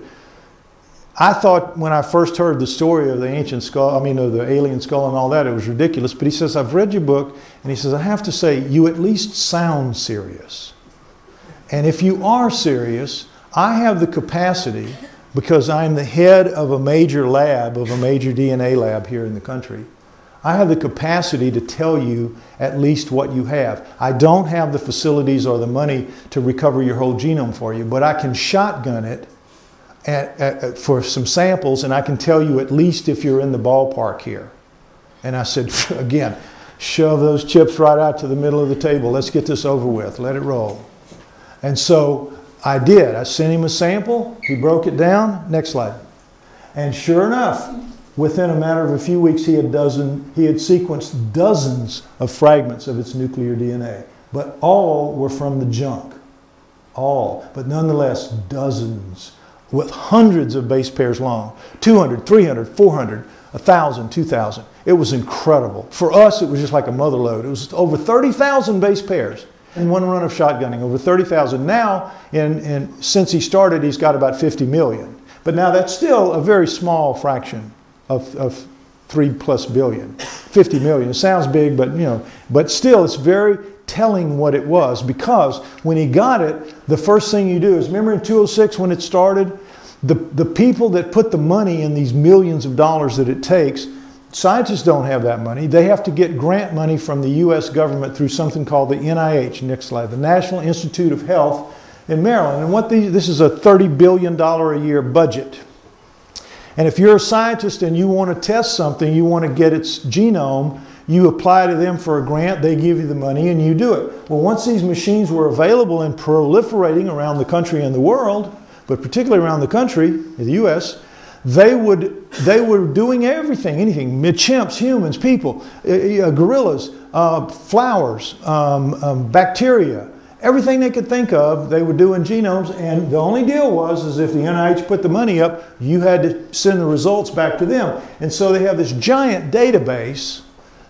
Speaker 2: I thought when I first heard the story of the ancient skull, of the alien skull and all that, it was ridiculous. But he says, I've read your book, and he says, I have to say, you at least sound serious. And if you are serious, I have the capacity, because I'm the head of a major lab, of a major DNA lab here in the country, I have the capacity to tell you at least what you have. I don't have the facilities or the money to recover your whole genome for you, but I can shotgun it for some samples, and I can tell you at least if you're in the ballpark here. And I said, again, shove those chips right out to the middle of the table. Let's get this over with. Let it roll. And so I did. I sent him a sample. He broke it down. Next slide. And sure enough, within a matter of a few weeks, he had sequenced dozens of fragments of its nuclear DNA. But all were from the junk. All. But nonetheless, dozens, with hundreds of base pairs long, 200, 300, 400, 1,000, 2,000. It was incredible. For us, it was just like a mother lode. It was over 30,000 base pairs. in one run of shotgunning, over 30,000. Now, since he started, he's got about 50 million. But now that's still a very small fraction of 3+ billion. 50 million. It sounds big, but but still it's very telling what it was, because when he got it, the first thing you do is, remember in 2006 when it started, the people that put the money in these millions of dollars that it takes, scientists don't have that money. They have to get grant money from the US government through something called the NIH, next slide, the National Institute of Health in Maryland. And this is a $30 billion a year budget. And if you're a scientist and you want to test something, you want to get its genome, you apply to them for a grant, they give you the money, and you do it. Well, once these machines were available and proliferating around the country and the world, but particularly around the country, in the US, they were doing everything, anything, chimps, humans, people, gorillas, flowers, bacteria, everything they could think of, they were doing genomes. And the only deal was if the NIH put the money up, you had to send the results back to them. And so they have this giant database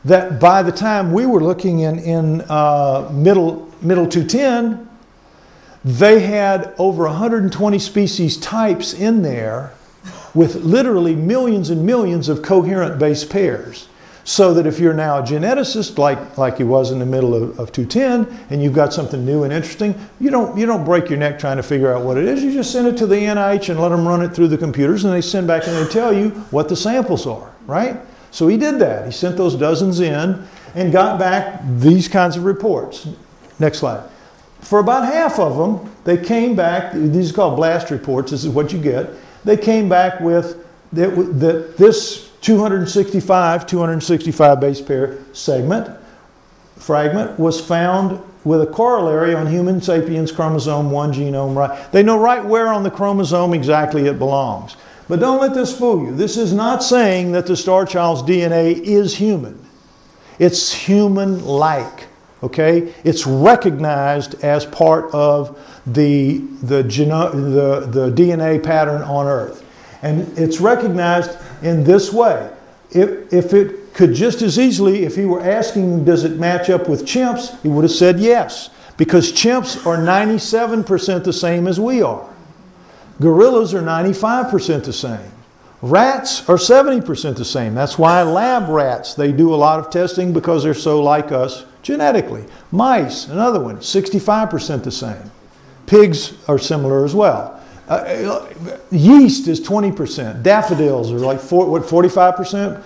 Speaker 2: that by the time we were looking in middle 210, they had over 120 species types in there with literally millions and millions of coherent base pairs. So that if you're now a geneticist, like he was in the middle of 210, and you've got something new and interesting, you don't break your neck trying to figure out what it is. You just send it to the NIH and let them run it through the computers, and they send back and they tell you what the samples are, right? So he did that. He sent those dozens in and got back these kinds of reports. Next slide. For about half of them, they came back, these are called blast reports, this is what you get. They came back with that this 265 base pair fragment was found with a corollary on Homo sapiens chromosome 1 genome right. They know right where on the chromosome exactly it belongs. But don't let this fool you. This is not saying that the Starchild's DNA is human. It's human-like, okay? It's recognized as part of the DNA pattern on Earth. And it's recognized in this way. If it could just as easily, if he were asking, does it match up with chimps, he would have said yes. Because chimps are 97% the same as we are. Gorillas are 95% the same. Rats are 70% the same. That's why lab rats, they do a lot of testing because they're so like us genetically. Mice, another one, 65% the same. Pigs are similar as well. Yeast is 20%. Daffodils are like 45%?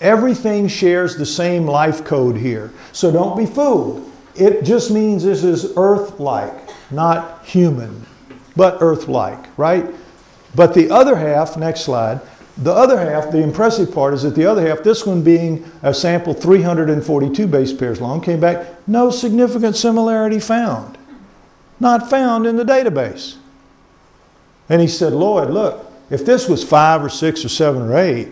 Speaker 2: Everything shares the same life code here. So don't be fooled. It just means this is Earth-like, not human, but Earth-like, right? But the other half, next slide, the other half, the impressive part is that the other half, this one being a sample 342 base pairs long, came back, no significant similarity found. Not found in the database. And he said, Lloyd, look, if this was 5 or 6 or 7 or 8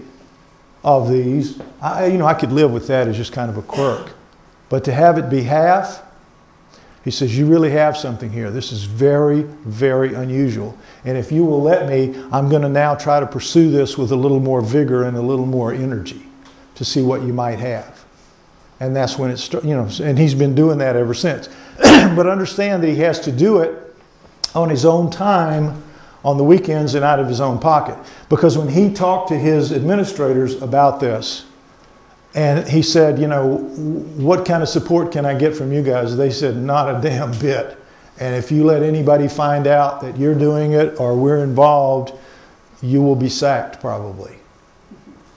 Speaker 2: of these, I could live with that as just kind of a quirk. But to have it be half, he says, you really have something here. This is very, very unusual. And if you will let me, I'm going to now try to pursue this with a little more vigor and a little more energy to see what you might have. And that's when it started, and he's been doing that ever since. But understand that he has to do it on his own time, on the weekends and out of his own pocket. Because when he talked to his administrators about this, and he said, what kind of support can I get from you guys? They said, not a damn bit. And if you let anybody find out that you're doing it or we're involved, you will be sacked probably.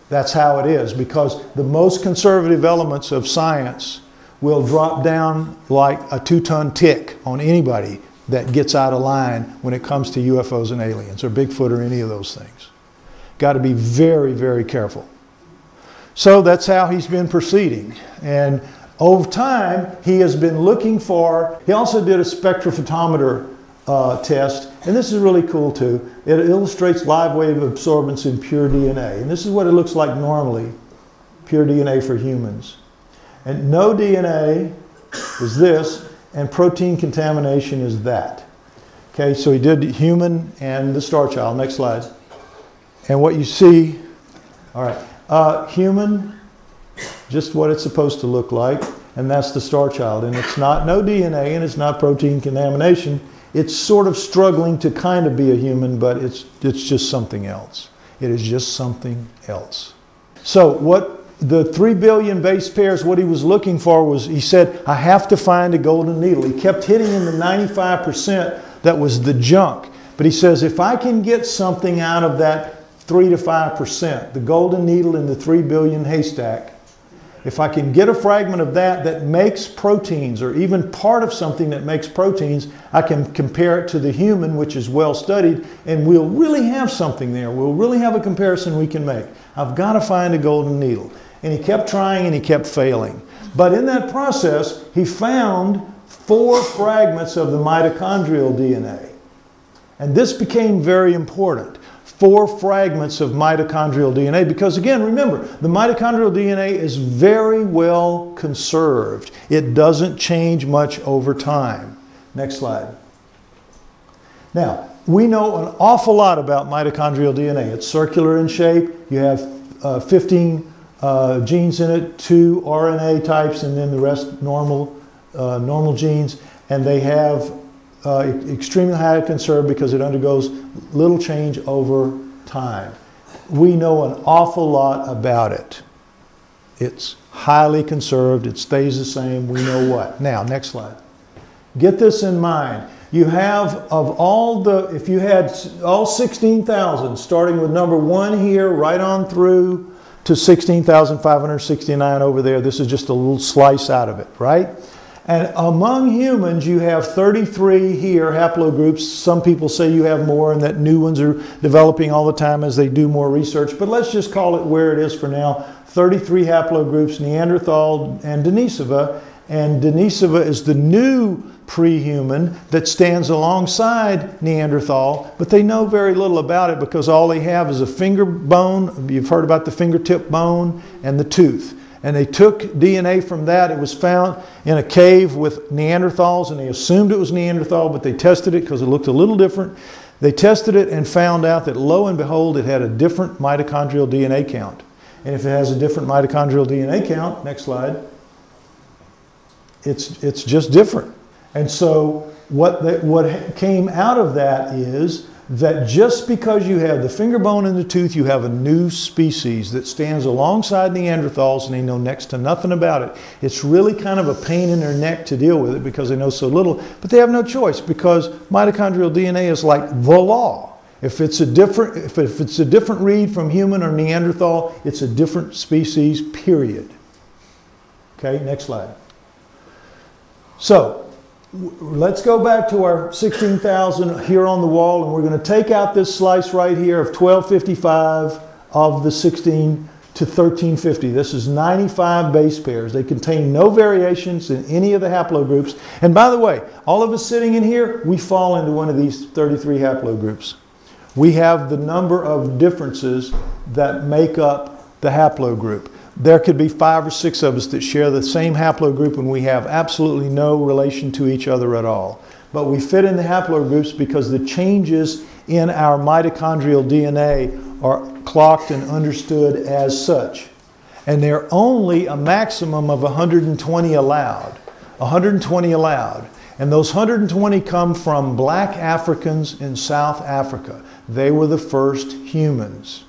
Speaker 2: That's how it is, because the most conservative elements of science will drop down like a 2-ton tick on anybody that gets out of line when it comes to UFOs and aliens or Bigfoot or any of those things. Got to be very, very careful. So that's how he's been proceeding. And over time, he has been looking for, he also did a spectrophotometer test, and this is really cool too. It illustrates live wave absorbance in pure DNA. And this is what it looks like normally, pure DNA for humans. And no DNA is this, and protein contamination is that. Okay, so he did human and the Starchild. Next slide. And what you see, all right, human, just what it's supposed to look like. and that's the Starchild. And it's not no DNA, and it's not protein contamination. It's sort of struggling to kind of be a human, but it's just something else. It is just something else. So what the 3 billion base pairs, what he was looking for was, he said, I have to find a golden needle. He kept hitting in the 95% that was the junk. But he says, if I can get something out of that 3 to 5%, the golden needle in the 3 billion haystack, if I can get a fragment of that that makes proteins, or even part of something that makes proteins, I can compare it to the human, which is well studied, and we'll really have something there. We'll really have a comparison we can make. I've got to find a golden needle. And he kept trying and he kept failing. But in that process, he found 4 fragments of the mitochondrial DNA. And this became very important. 4 fragments of mitochondrial DNA, because again, remember, the mitochondrial DNA is very well conserved. It doesn't change much over time. Next slide. Now, we know an awful lot about mitochondrial DNA. It's circular in shape. You have 15 genes in it, 2 RNA types, and then the rest normal genes. And they have extremely highly conserved because it undergoes little change over time. We know an awful lot about it. It's highly conserved. It stays the same. We know what. Now, next slide. Get this in mind. You have, of all the, if you had all 16,000, starting with number 1 here, right on through to 16,569 over there. This is just a little slice out of it, right? And among humans, you have 33 here haplogroups. Some people say you have more and that new ones are developing all the time as they do more research. But let's just call it where it is for now. 33 haplogroups, Neanderthal and Denisova. And Denisova is the new pre-human that stands alongside Neanderthal. But they know very little about it because all they have is a finger bone. You've heard about the fingertip bone and the tooth. And they took DNA from that. It was found in a cave with Neanderthals, and they assumed it was Neanderthal, but they tested it because it looked a little different. They tested it and found out that, lo and behold, it had a different mitochondrial DNA count. And if it has a different mitochondrial DNA count, next slide, it's just different. And so what came out of that is that just because you have the finger bone in the tooth, you have a new species that stands alongside Neanderthals, and they know next to nothing about it. It's really kind of a pain in their neck to deal with it because they know so little, but they have no choice because mitochondrial DNA is like the law. If it's a different read from human or Neanderthal, it's a different species, period. Okay, next slide. So, let's go back to our 16,000 here on the wall, and we're going to take out this slice right here of 1255 of the 16 to 1350. This is 95 base pairs. They contain no variations in any of the haplogroups. And by the way, all of us sitting in here, we fall into one of these 33 haplogroups. We have the number of differences that make up the haplogroup. There could be 5 or 6 of us that share the same haplogroup and we have absolutely no relation to each other at all. But we fit in the haplogroups because the changes in our mitochondrial DNA are clocked and understood as such. And they're only a maximum of 120 allowed. 120 allowed. And those 120 come from black Africans in South Africa. They were the first humans.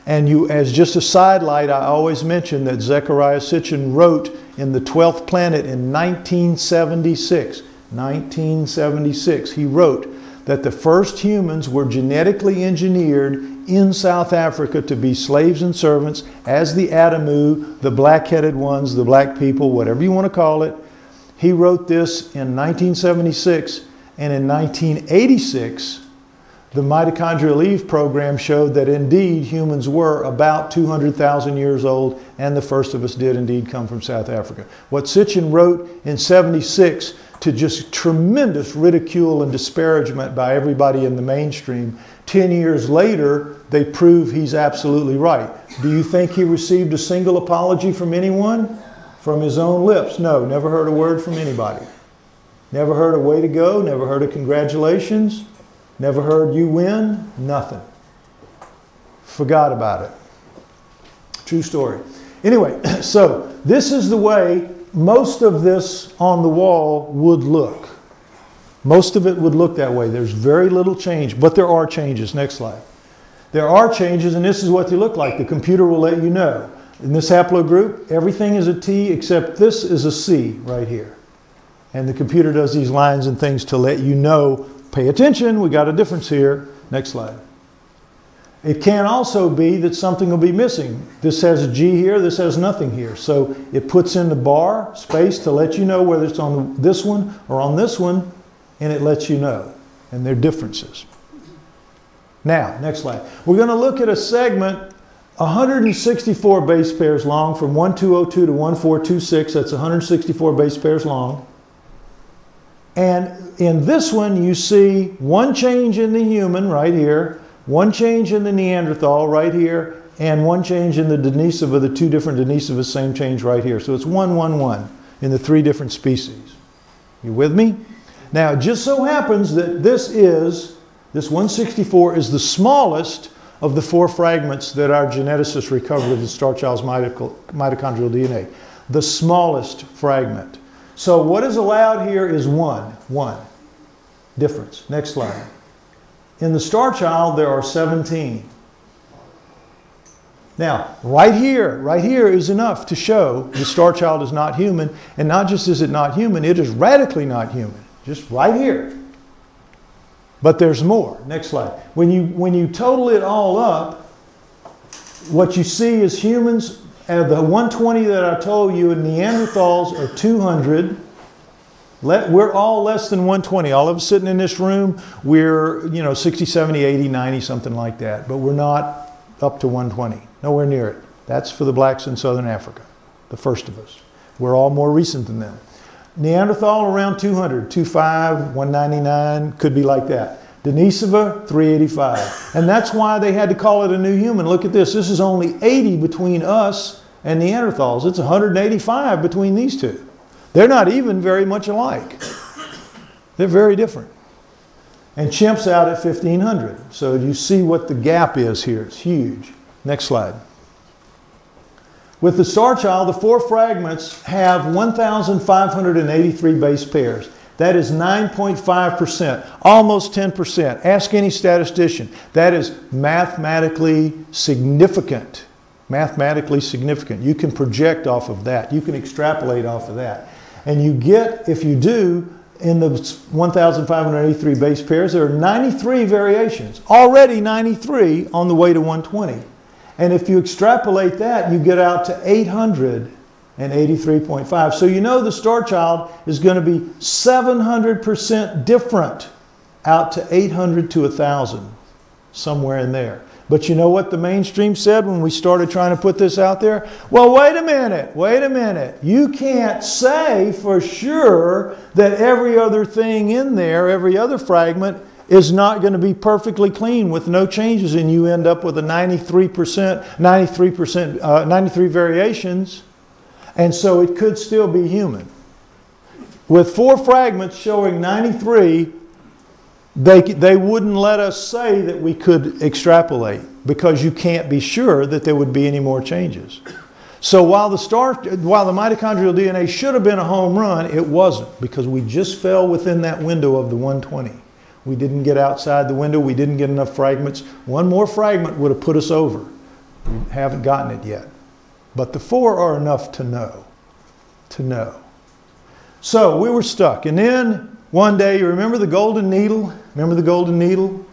Speaker 2: And you, as just a sidelight, I always mention that Zecharia Sitchin wrote in The 12th Planet in 1976. 1976, he wrote that the first humans were genetically engineered in South Africa to be slaves and servants as the Adamu, the black-headed ones, the black people, whatever you want to call it. He wrote this in 1976, and in 1986, the Mitochondrial Eve program showed that indeed humans were about 200,000 years old, and the first of us did indeed come from South Africa. What Sitchin wrote in 76 to just tremendous ridicule and disparagement by everybody in the mainstream, 10 years later, they prove he's absolutely right. Do you think he received a single apology from anyone? From his own lips? No, never heard a word from anybody. Never heard a way to go, never heard a congratulations. Never heard you win, nothing. Forgot about it. True story. Anyway, so this is the way most of this on the wall would look. Most of it would look that way. There's very little change, but there are changes. Next slide. There are changes, and this is what they look like. The computer will let you know. In this haplogroup, everything is a T except this is a C right here. And the computer does these lines and things to let you know, pay attention, we got a difference here. Next slide. It can also be that something will be missing. This has a G here, this has nothing here. So it puts in the bar space to let you know whether it's on this one or on this one, and it lets you know. And they're differences. Now, next slide. We're going to look at a segment 164 base pairs long from 1202 to 1426. That's 164 base pairs long. And in this one, you see one change in the human right here, one change in the Neanderthal right here, and one change in the Denisova, the two different Denisovas, same change right here. So it's 1, 1, 1 in the three different species. You with me? Now, it just so happens that this 164 is the smallest of the 4 fragments that our geneticists recovered of the Starchild's mitochondrial DNA. The smallest fragment. So what is allowed here is 1 difference. Next slide. In the Starchild, there are 17. Now, right here is enough to show the Starchild is not human, and not just is it not human, it is radically not human. Just right here. But there's more. Next slide. When you total it all up, what you see is humans, the 120 that I told you, and Neanderthals are 200. We're all less than 120. All of us sitting in this room, we're 60, 70, 80, 90, something like that. But we're not up to 120. Nowhere near it. That's for the blacks in Southern Africa, the first of us. We're all more recent than them. Neanderthal around 200, 25, 199, could be like that. Denisova, 385. And that's why they had to call it a new human. Look at this. This is only 80 between us and Neanderthals. It's 185 between these two. They're not even very much alike. They're very different. And chimps out at 1500. So you see what the gap is here. It's huge. Next slide. With the Starchild, the 4 fragments have 1,583 base pairs. That is 9.5%, almost 10%. Ask any statistician. That is mathematically significant. Mathematically significant. You can project off of that. You can extrapolate off of that. And you get, if you do, in the 1,583 base pairs, there are 93 variations. Already 93 on the way to 120. And if you extrapolate that, you get out to 883.5. So you know the Starchild is going to be 700% different out to 800 to 1,000, somewhere in there. But you know what the mainstream said when we started trying to put this out there? Well, wait a minute. You can't say for sure that every other thing in there, every other fragment, is not going to be perfectly clean with no changes, and you end up with a 93 variations, and so it could still be human. With 4 fragments showing 93, they wouldn't let us say that we could extrapolate, because you can't be sure that there would be any more changes. So while the mitochondrial DNA should have been a home run, it wasn't, because we just fell within that window of the 120. We didn't get outside the window. We didn't get enough fragments. One more fragment would have put us over. We haven't gotten it yet. But the 4 are enough to know. So we were stuck. And then one day, you remember the golden needle? Remember the golden needle?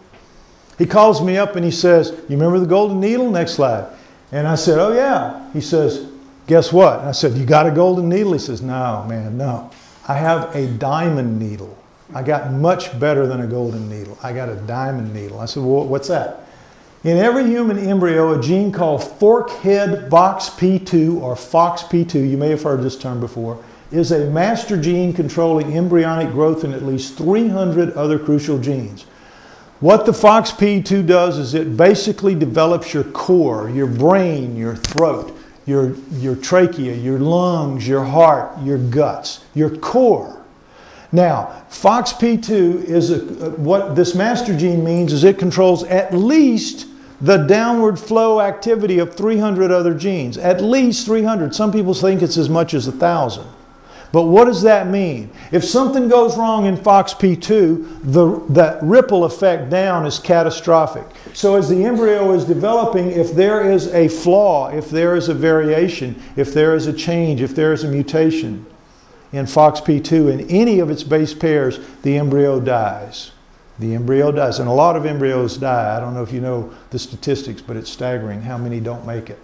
Speaker 2: He calls me up and he says, you remember the golden needle? Next slide. And I said, oh yeah. He says, guess what? And I said, you got a golden needle? He says, no, man, no. I have a diamond needle. I got much better than a golden needle. I got a diamond needle. I said, well, what's that? In every human embryo, a gene called forkhead FOXP2, or FOXP2, you may have heard this term before, is a master gene controlling embryonic growth in at least 300 other crucial genes. What the FOXP2 does is it basically develops your core, your brain, your throat, your trachea, your lungs, your heart, your guts, your core. Now, FOXP2 is what this master gene means is it controls at least the downward flow activity of 300 other genes. At least 300. Some people think it's as much as 1,000. But what does that mean? If something goes wrong in FOXP2, that ripple effect down is catastrophic. So as the embryo is developing, if there is a flaw, if there is a variation, if there is a change, if there is a mutation in FOXP2 in any of its base pairs, the embryo dies. The embryo dies. And a lot of embryos die. I don't know if you know the statistics, but it's staggering how many don't make it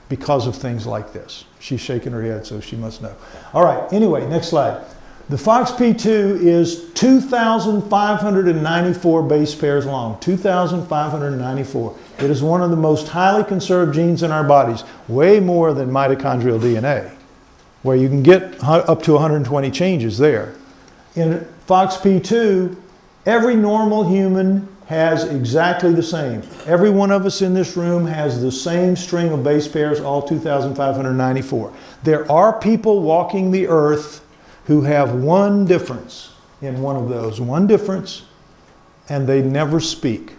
Speaker 2: because of things like this. She's shaking her head, so she must know. All right, anyway, next slide. The FOXP2 is 2,594 base pairs long. 2,594. It is one of the most highly conserved genes in our bodies, way more than mitochondrial DNA, where you can get up to 120 changes there. In FOXP2, every normal human has exactly the same. Every one of us in this room has the same string of base pairs, all 2,594. There are people walking the earth who have one difference in one of those. One difference, and they never speak.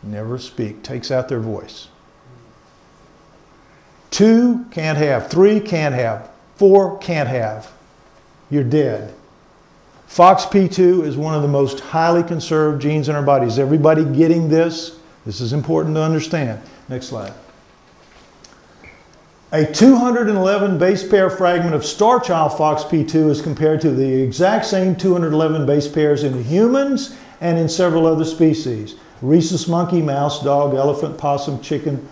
Speaker 2: Never speak. Takes out their voice. 2, can't have. 3, can't have. 4, can't have. You're dead. FOXP2 is one of the most highly conserved genes in our bodies. Everybody getting this? This is important to understand. Next slide. A 211 base pair fragment of Starchild FOXP2 is compared to the exact same 211 base pairs in humans and in several other species. Rhesus monkey, mouse, dog, elephant, possum, chicken,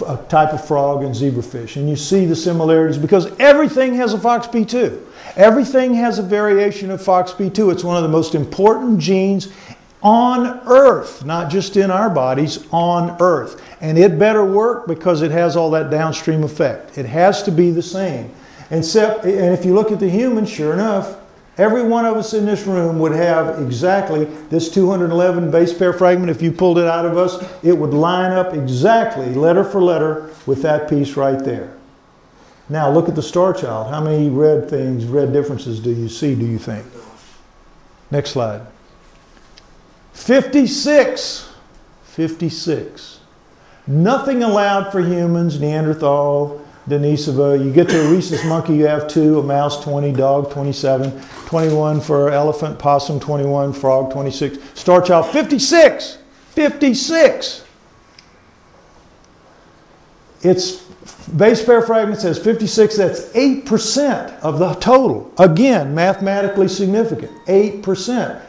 Speaker 2: a type of frog, and zebrafish. And you see the similarities because everything has a FOXP2. Everything has a variation of FOXP2. It's one of the most important genes on Earth, not just in our bodies, on Earth. And it better work because it has all that downstream effect. It has to be the same. And if you look at the human, sure enough, every one of us in this room would have exactly this 211 base pair fragment. If you pulled it out of us, it would line up exactly, letter for letter, with that piece right there. Now look at the Starchild. How many red differences do you see, do you think? Next slide. 56. 56. Nothing allowed for humans, Neanderthal, Denisova. You get to a rhesus monkey, you have 2, a mouse 20, dog 27, 21 for elephant, possum 21, frog 26, Starchild 56! 56! Its base pair fragment says 56, that's 8% of the total. Again, mathematically significant, 8%.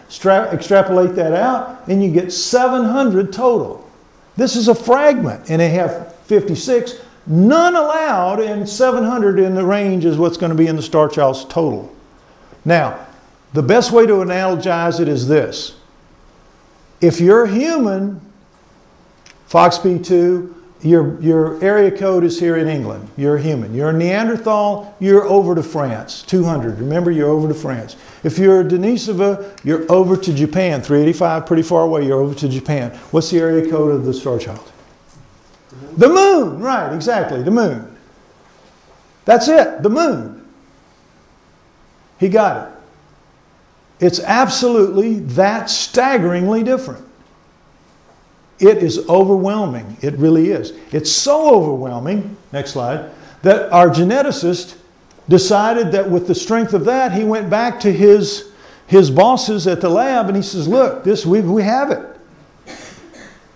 Speaker 2: Extrapolate that out and you get 700 total. This is a fragment and they have 56. None allowed, and 700 in the range is what's going to be in the Starchild's total. Now, the best way to analogize it is this. If you're human, FOXP2, your area code is here in England. You're a human. You're a Neanderthal, you're over to France, 200. Remember, you're over to France. If you're a Denisova, you're over to Japan, 385, pretty far away, you're over to Japan. What's the area code of the Starchild? The moon, right, exactly, the moon. That's it, the moon. He got it. It's absolutely that staggeringly different. It is overwhelming, it really is. It's so overwhelming, next slide, that our geneticist decided that with the strength of that, he went back to his bosses at the lab and he says, look, we have it.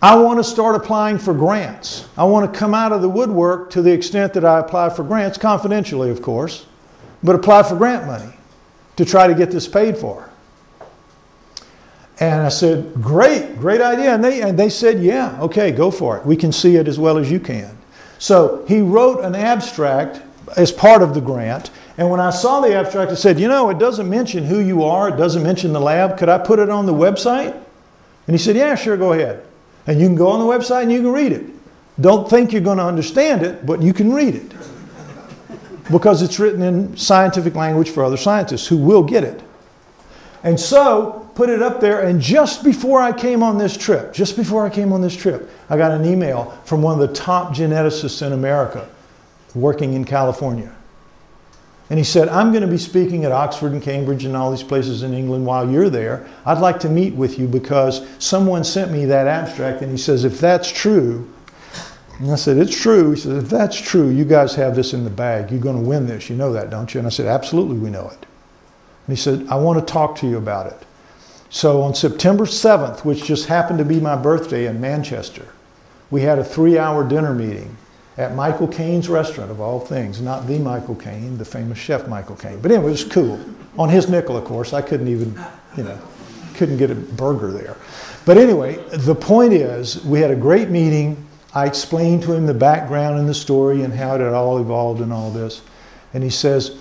Speaker 2: I want to start applying for grants. I want to come out of the woodwork to the extent that I apply for grants, confidentially of course, but apply for grant money to try to get this paid for. And I said, great idea. And they said, yeah, okay, go for it. We can see it as well as you can. So he wrote an abstract as part of the grant. And when I saw the abstract, I said, you know, it doesn't mention who you are. It doesn't mention the lab. Could I put it on the website? And he said, yeah, sure, go ahead. And you can go on the website and you can read it. Don't think you're going to understand it, but you can read it. Because it's written in scientific language for other scientists who will get it. And so, put it up there, and just before I came on this trip, I got an email from one of the top geneticists in America working in California. And he said, I'm going to be speaking at Oxford and Cambridge and all these places in England while you're there. I'd like to meet with you because someone sent me that abstract. And he says, if that's true, and I said, it's true. He said, if that's true, you guys have this in the bag. You're going to win this. You know that, don't you? And I said, absolutely, we know it. And he said, I want to talk to you about it. So on September 7th, which just happened to be my birthday in Manchester, we had a 3-hour dinner meeting at Michael Caine's restaurant, of all things. Not the Michael Caine, the famous chef Michael Caine. But anyway, it was cool. On his nickel, of course. I couldn't even, couldn't get a burger there. But anyway, the point is, we had a great meeting. I explained to him the background and the story and how it had all evolved and all this. And he says,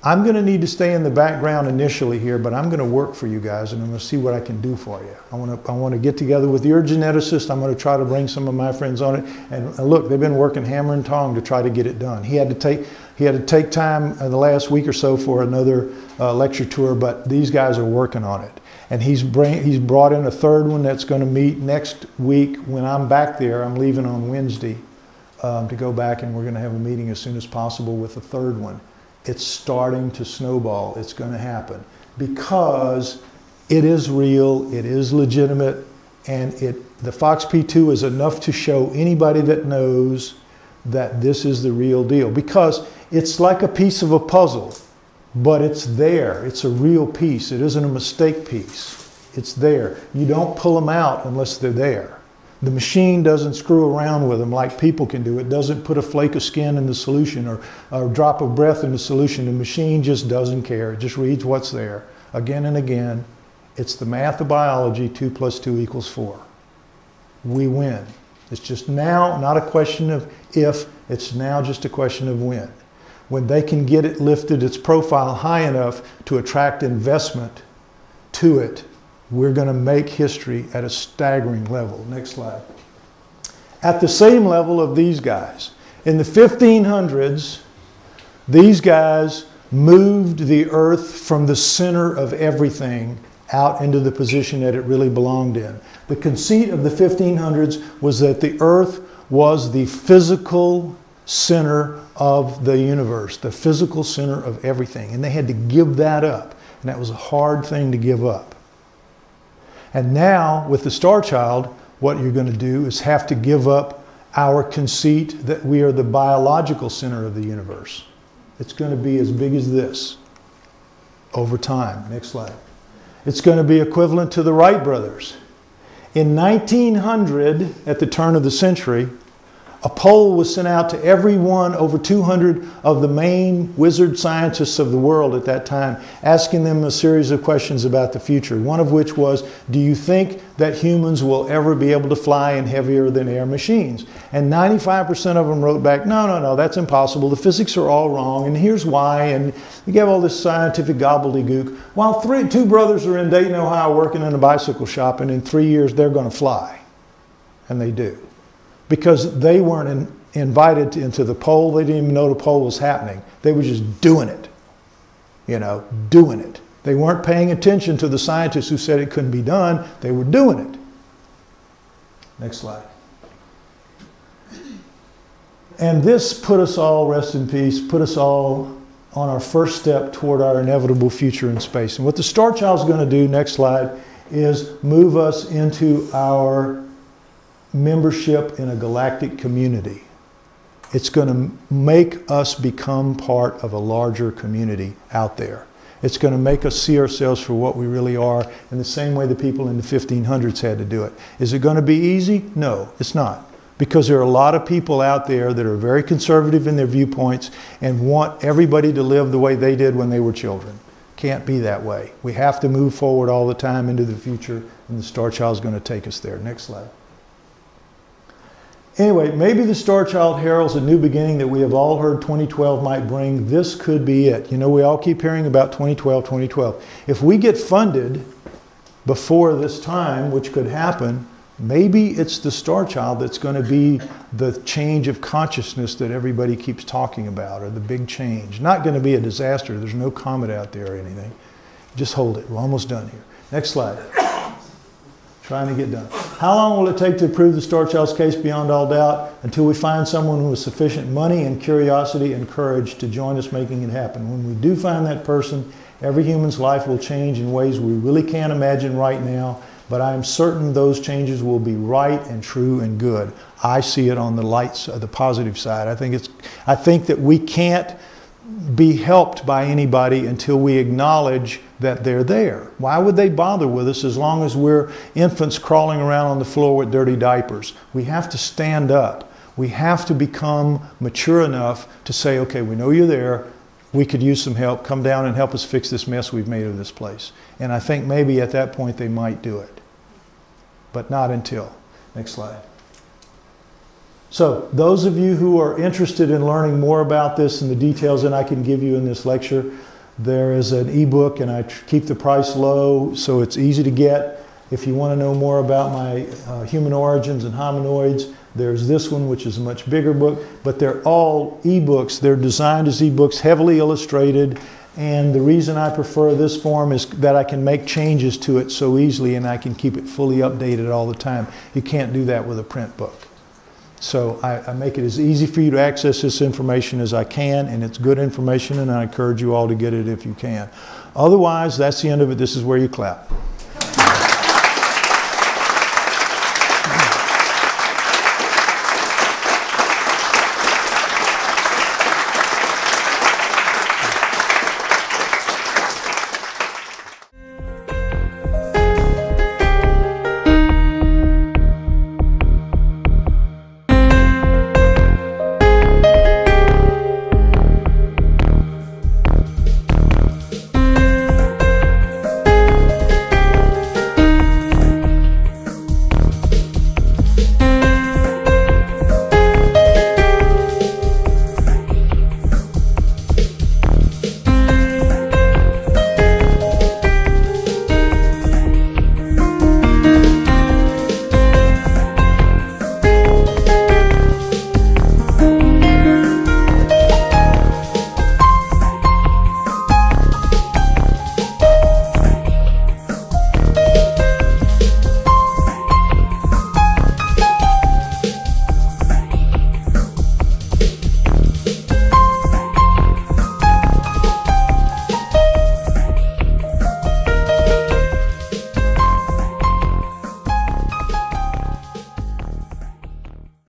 Speaker 2: I'm going to need to stay in the background initially here, but I'm going to work for you guys and I'm going to see what I can do for you. I want to get together with your geneticist. I'm going to try to bring some of my friends on it. And look, they've been working hammer and tong to try to get it done. He had to take time in the last week or so for another lecture tour, but these guys are working on it. And he's brought in a third one that's going to meet next week when I'm back there. I'm leaving on Wednesday to go back, and we're going to have a meeting as soon as possible with a third one. It's starting to snowball. It's going to happen because it is real, it is legitimate, and the FOXP2 is enough to show anybody that knows that this is the real deal, because it's like a piece of a puzzle, but it's there. It's a real piece. It isn't a mistake piece. It's there. You don't pull them out unless they're there. The machine doesn't screw around with them like people can do. It doesn't put a flake of skin in the solution or a drop of breath in the solution. The machine just doesn't care. It just reads what's there again and again. It's the math of biology, 2 + 2 = 4. We win. It's just now not a question of if, it's now just a question of when. When they can get it lifted, its profile high enough to attract investment to it, we're going to make history at a staggering level. Next slide. At the same level of these guys. In the 1500s, these guys moved the earth from the center of everything out into the position that it really belonged in. The conceit of the 1500s was that the earth was the physical center of the universe, the physical center of everything. And they had to give that up. And that was a hard thing to give up. And now, with the Starchild, what you're going to do is have to give up our conceit that we are the biological center of the universe. It's going to be as big as this over time. Next slide. It's going to be equivalent to the Wright brothers. In 1900, at the turn of the century, a poll was sent out to everyone, over 200 of the main wizard scientists of the world at that time, asking them a series of questions about the future. One of which was, do you think that humans will ever be able to fly in heavier than air machines? And 95% of them wrote back, no, that's impossible. The physics are all wrong, and here's why. And you gave all this scientific gobbledygook. While two brothers are in Dayton, Ohio, working in a bicycle shop, and in 3 years they're going to fly. And they do. Because they weren't invited into the poll. They didn't even know the poll was happening. They were just doing it. Doing it. They weren't paying attention to the scientists who said it couldn't be done. They were doing it. Next slide. And this put us all, rest in peace, put us all on our first step toward our inevitable future in space. And what the Starchild is going to do, next slide, is move us into our membership in a galactic community. It's going to make us become part of a larger community out there. It's going to make us see ourselves for what we really are in the same way the people in the 1500s had to do it. Is it going to be easy? No, it's not. Because there are a lot of people out there that are very conservative in their viewpoints and want everybody to live the way they did when they were children. Can't be that way. We have to move forward all the time into the future, and the Starchild is going to take us there. Next slide. Anyway, maybe the Starchild heralds a new beginning that we have all heard 2012 might bring. This could be it. We all keep hearing about 2012. If we get funded before this time, which could happen, maybe it's the Starchild that's going to be the change of consciousness that everybody keeps talking about, or the big change. Not going to be a disaster. There's no comet out there or anything. Just hold it. We're almost done here. Next slide. Trying to get done. How long will it take to prove the Starchild's case beyond all doubt? Until we find someone who has sufficient money and curiosity and courage to join us making it happen. When we do find that person, every human's life will change in ways we really can't imagine right now, but I am certain those changes will be right and true and good. I see it on the light side, the positive side. I think that we can't be helped by anybody until we acknowledge that they're there. Why would they bother with us as long as we're infants crawling around on the floor with dirty diapers? We have to stand up. We have to become mature enough to say, okay, we know you're there. We could use some help. Come down and help us fix this mess we've made of this place. And I think maybe at that point they might do it. But not until. Next slide. So those of you who are interested in learning more about this and the details that I can give you in this lecture, there is an ebook, and I keep the price low so it's easy to get. If you want to know more about my human origins and hominoids, there's this one, which is a much bigger book, but they're all ebooks. They're designed as ebooks, heavily illustrated, and the reason I prefer this form is that I can make changes to it so easily and I can keep it fully updated all the time. You can't do that with a print book. So I make it as easy for you to access this information as I can, and it's good information, and I encourage you all to get it if you can. Otherwise, that's the end of it. This is where you clap.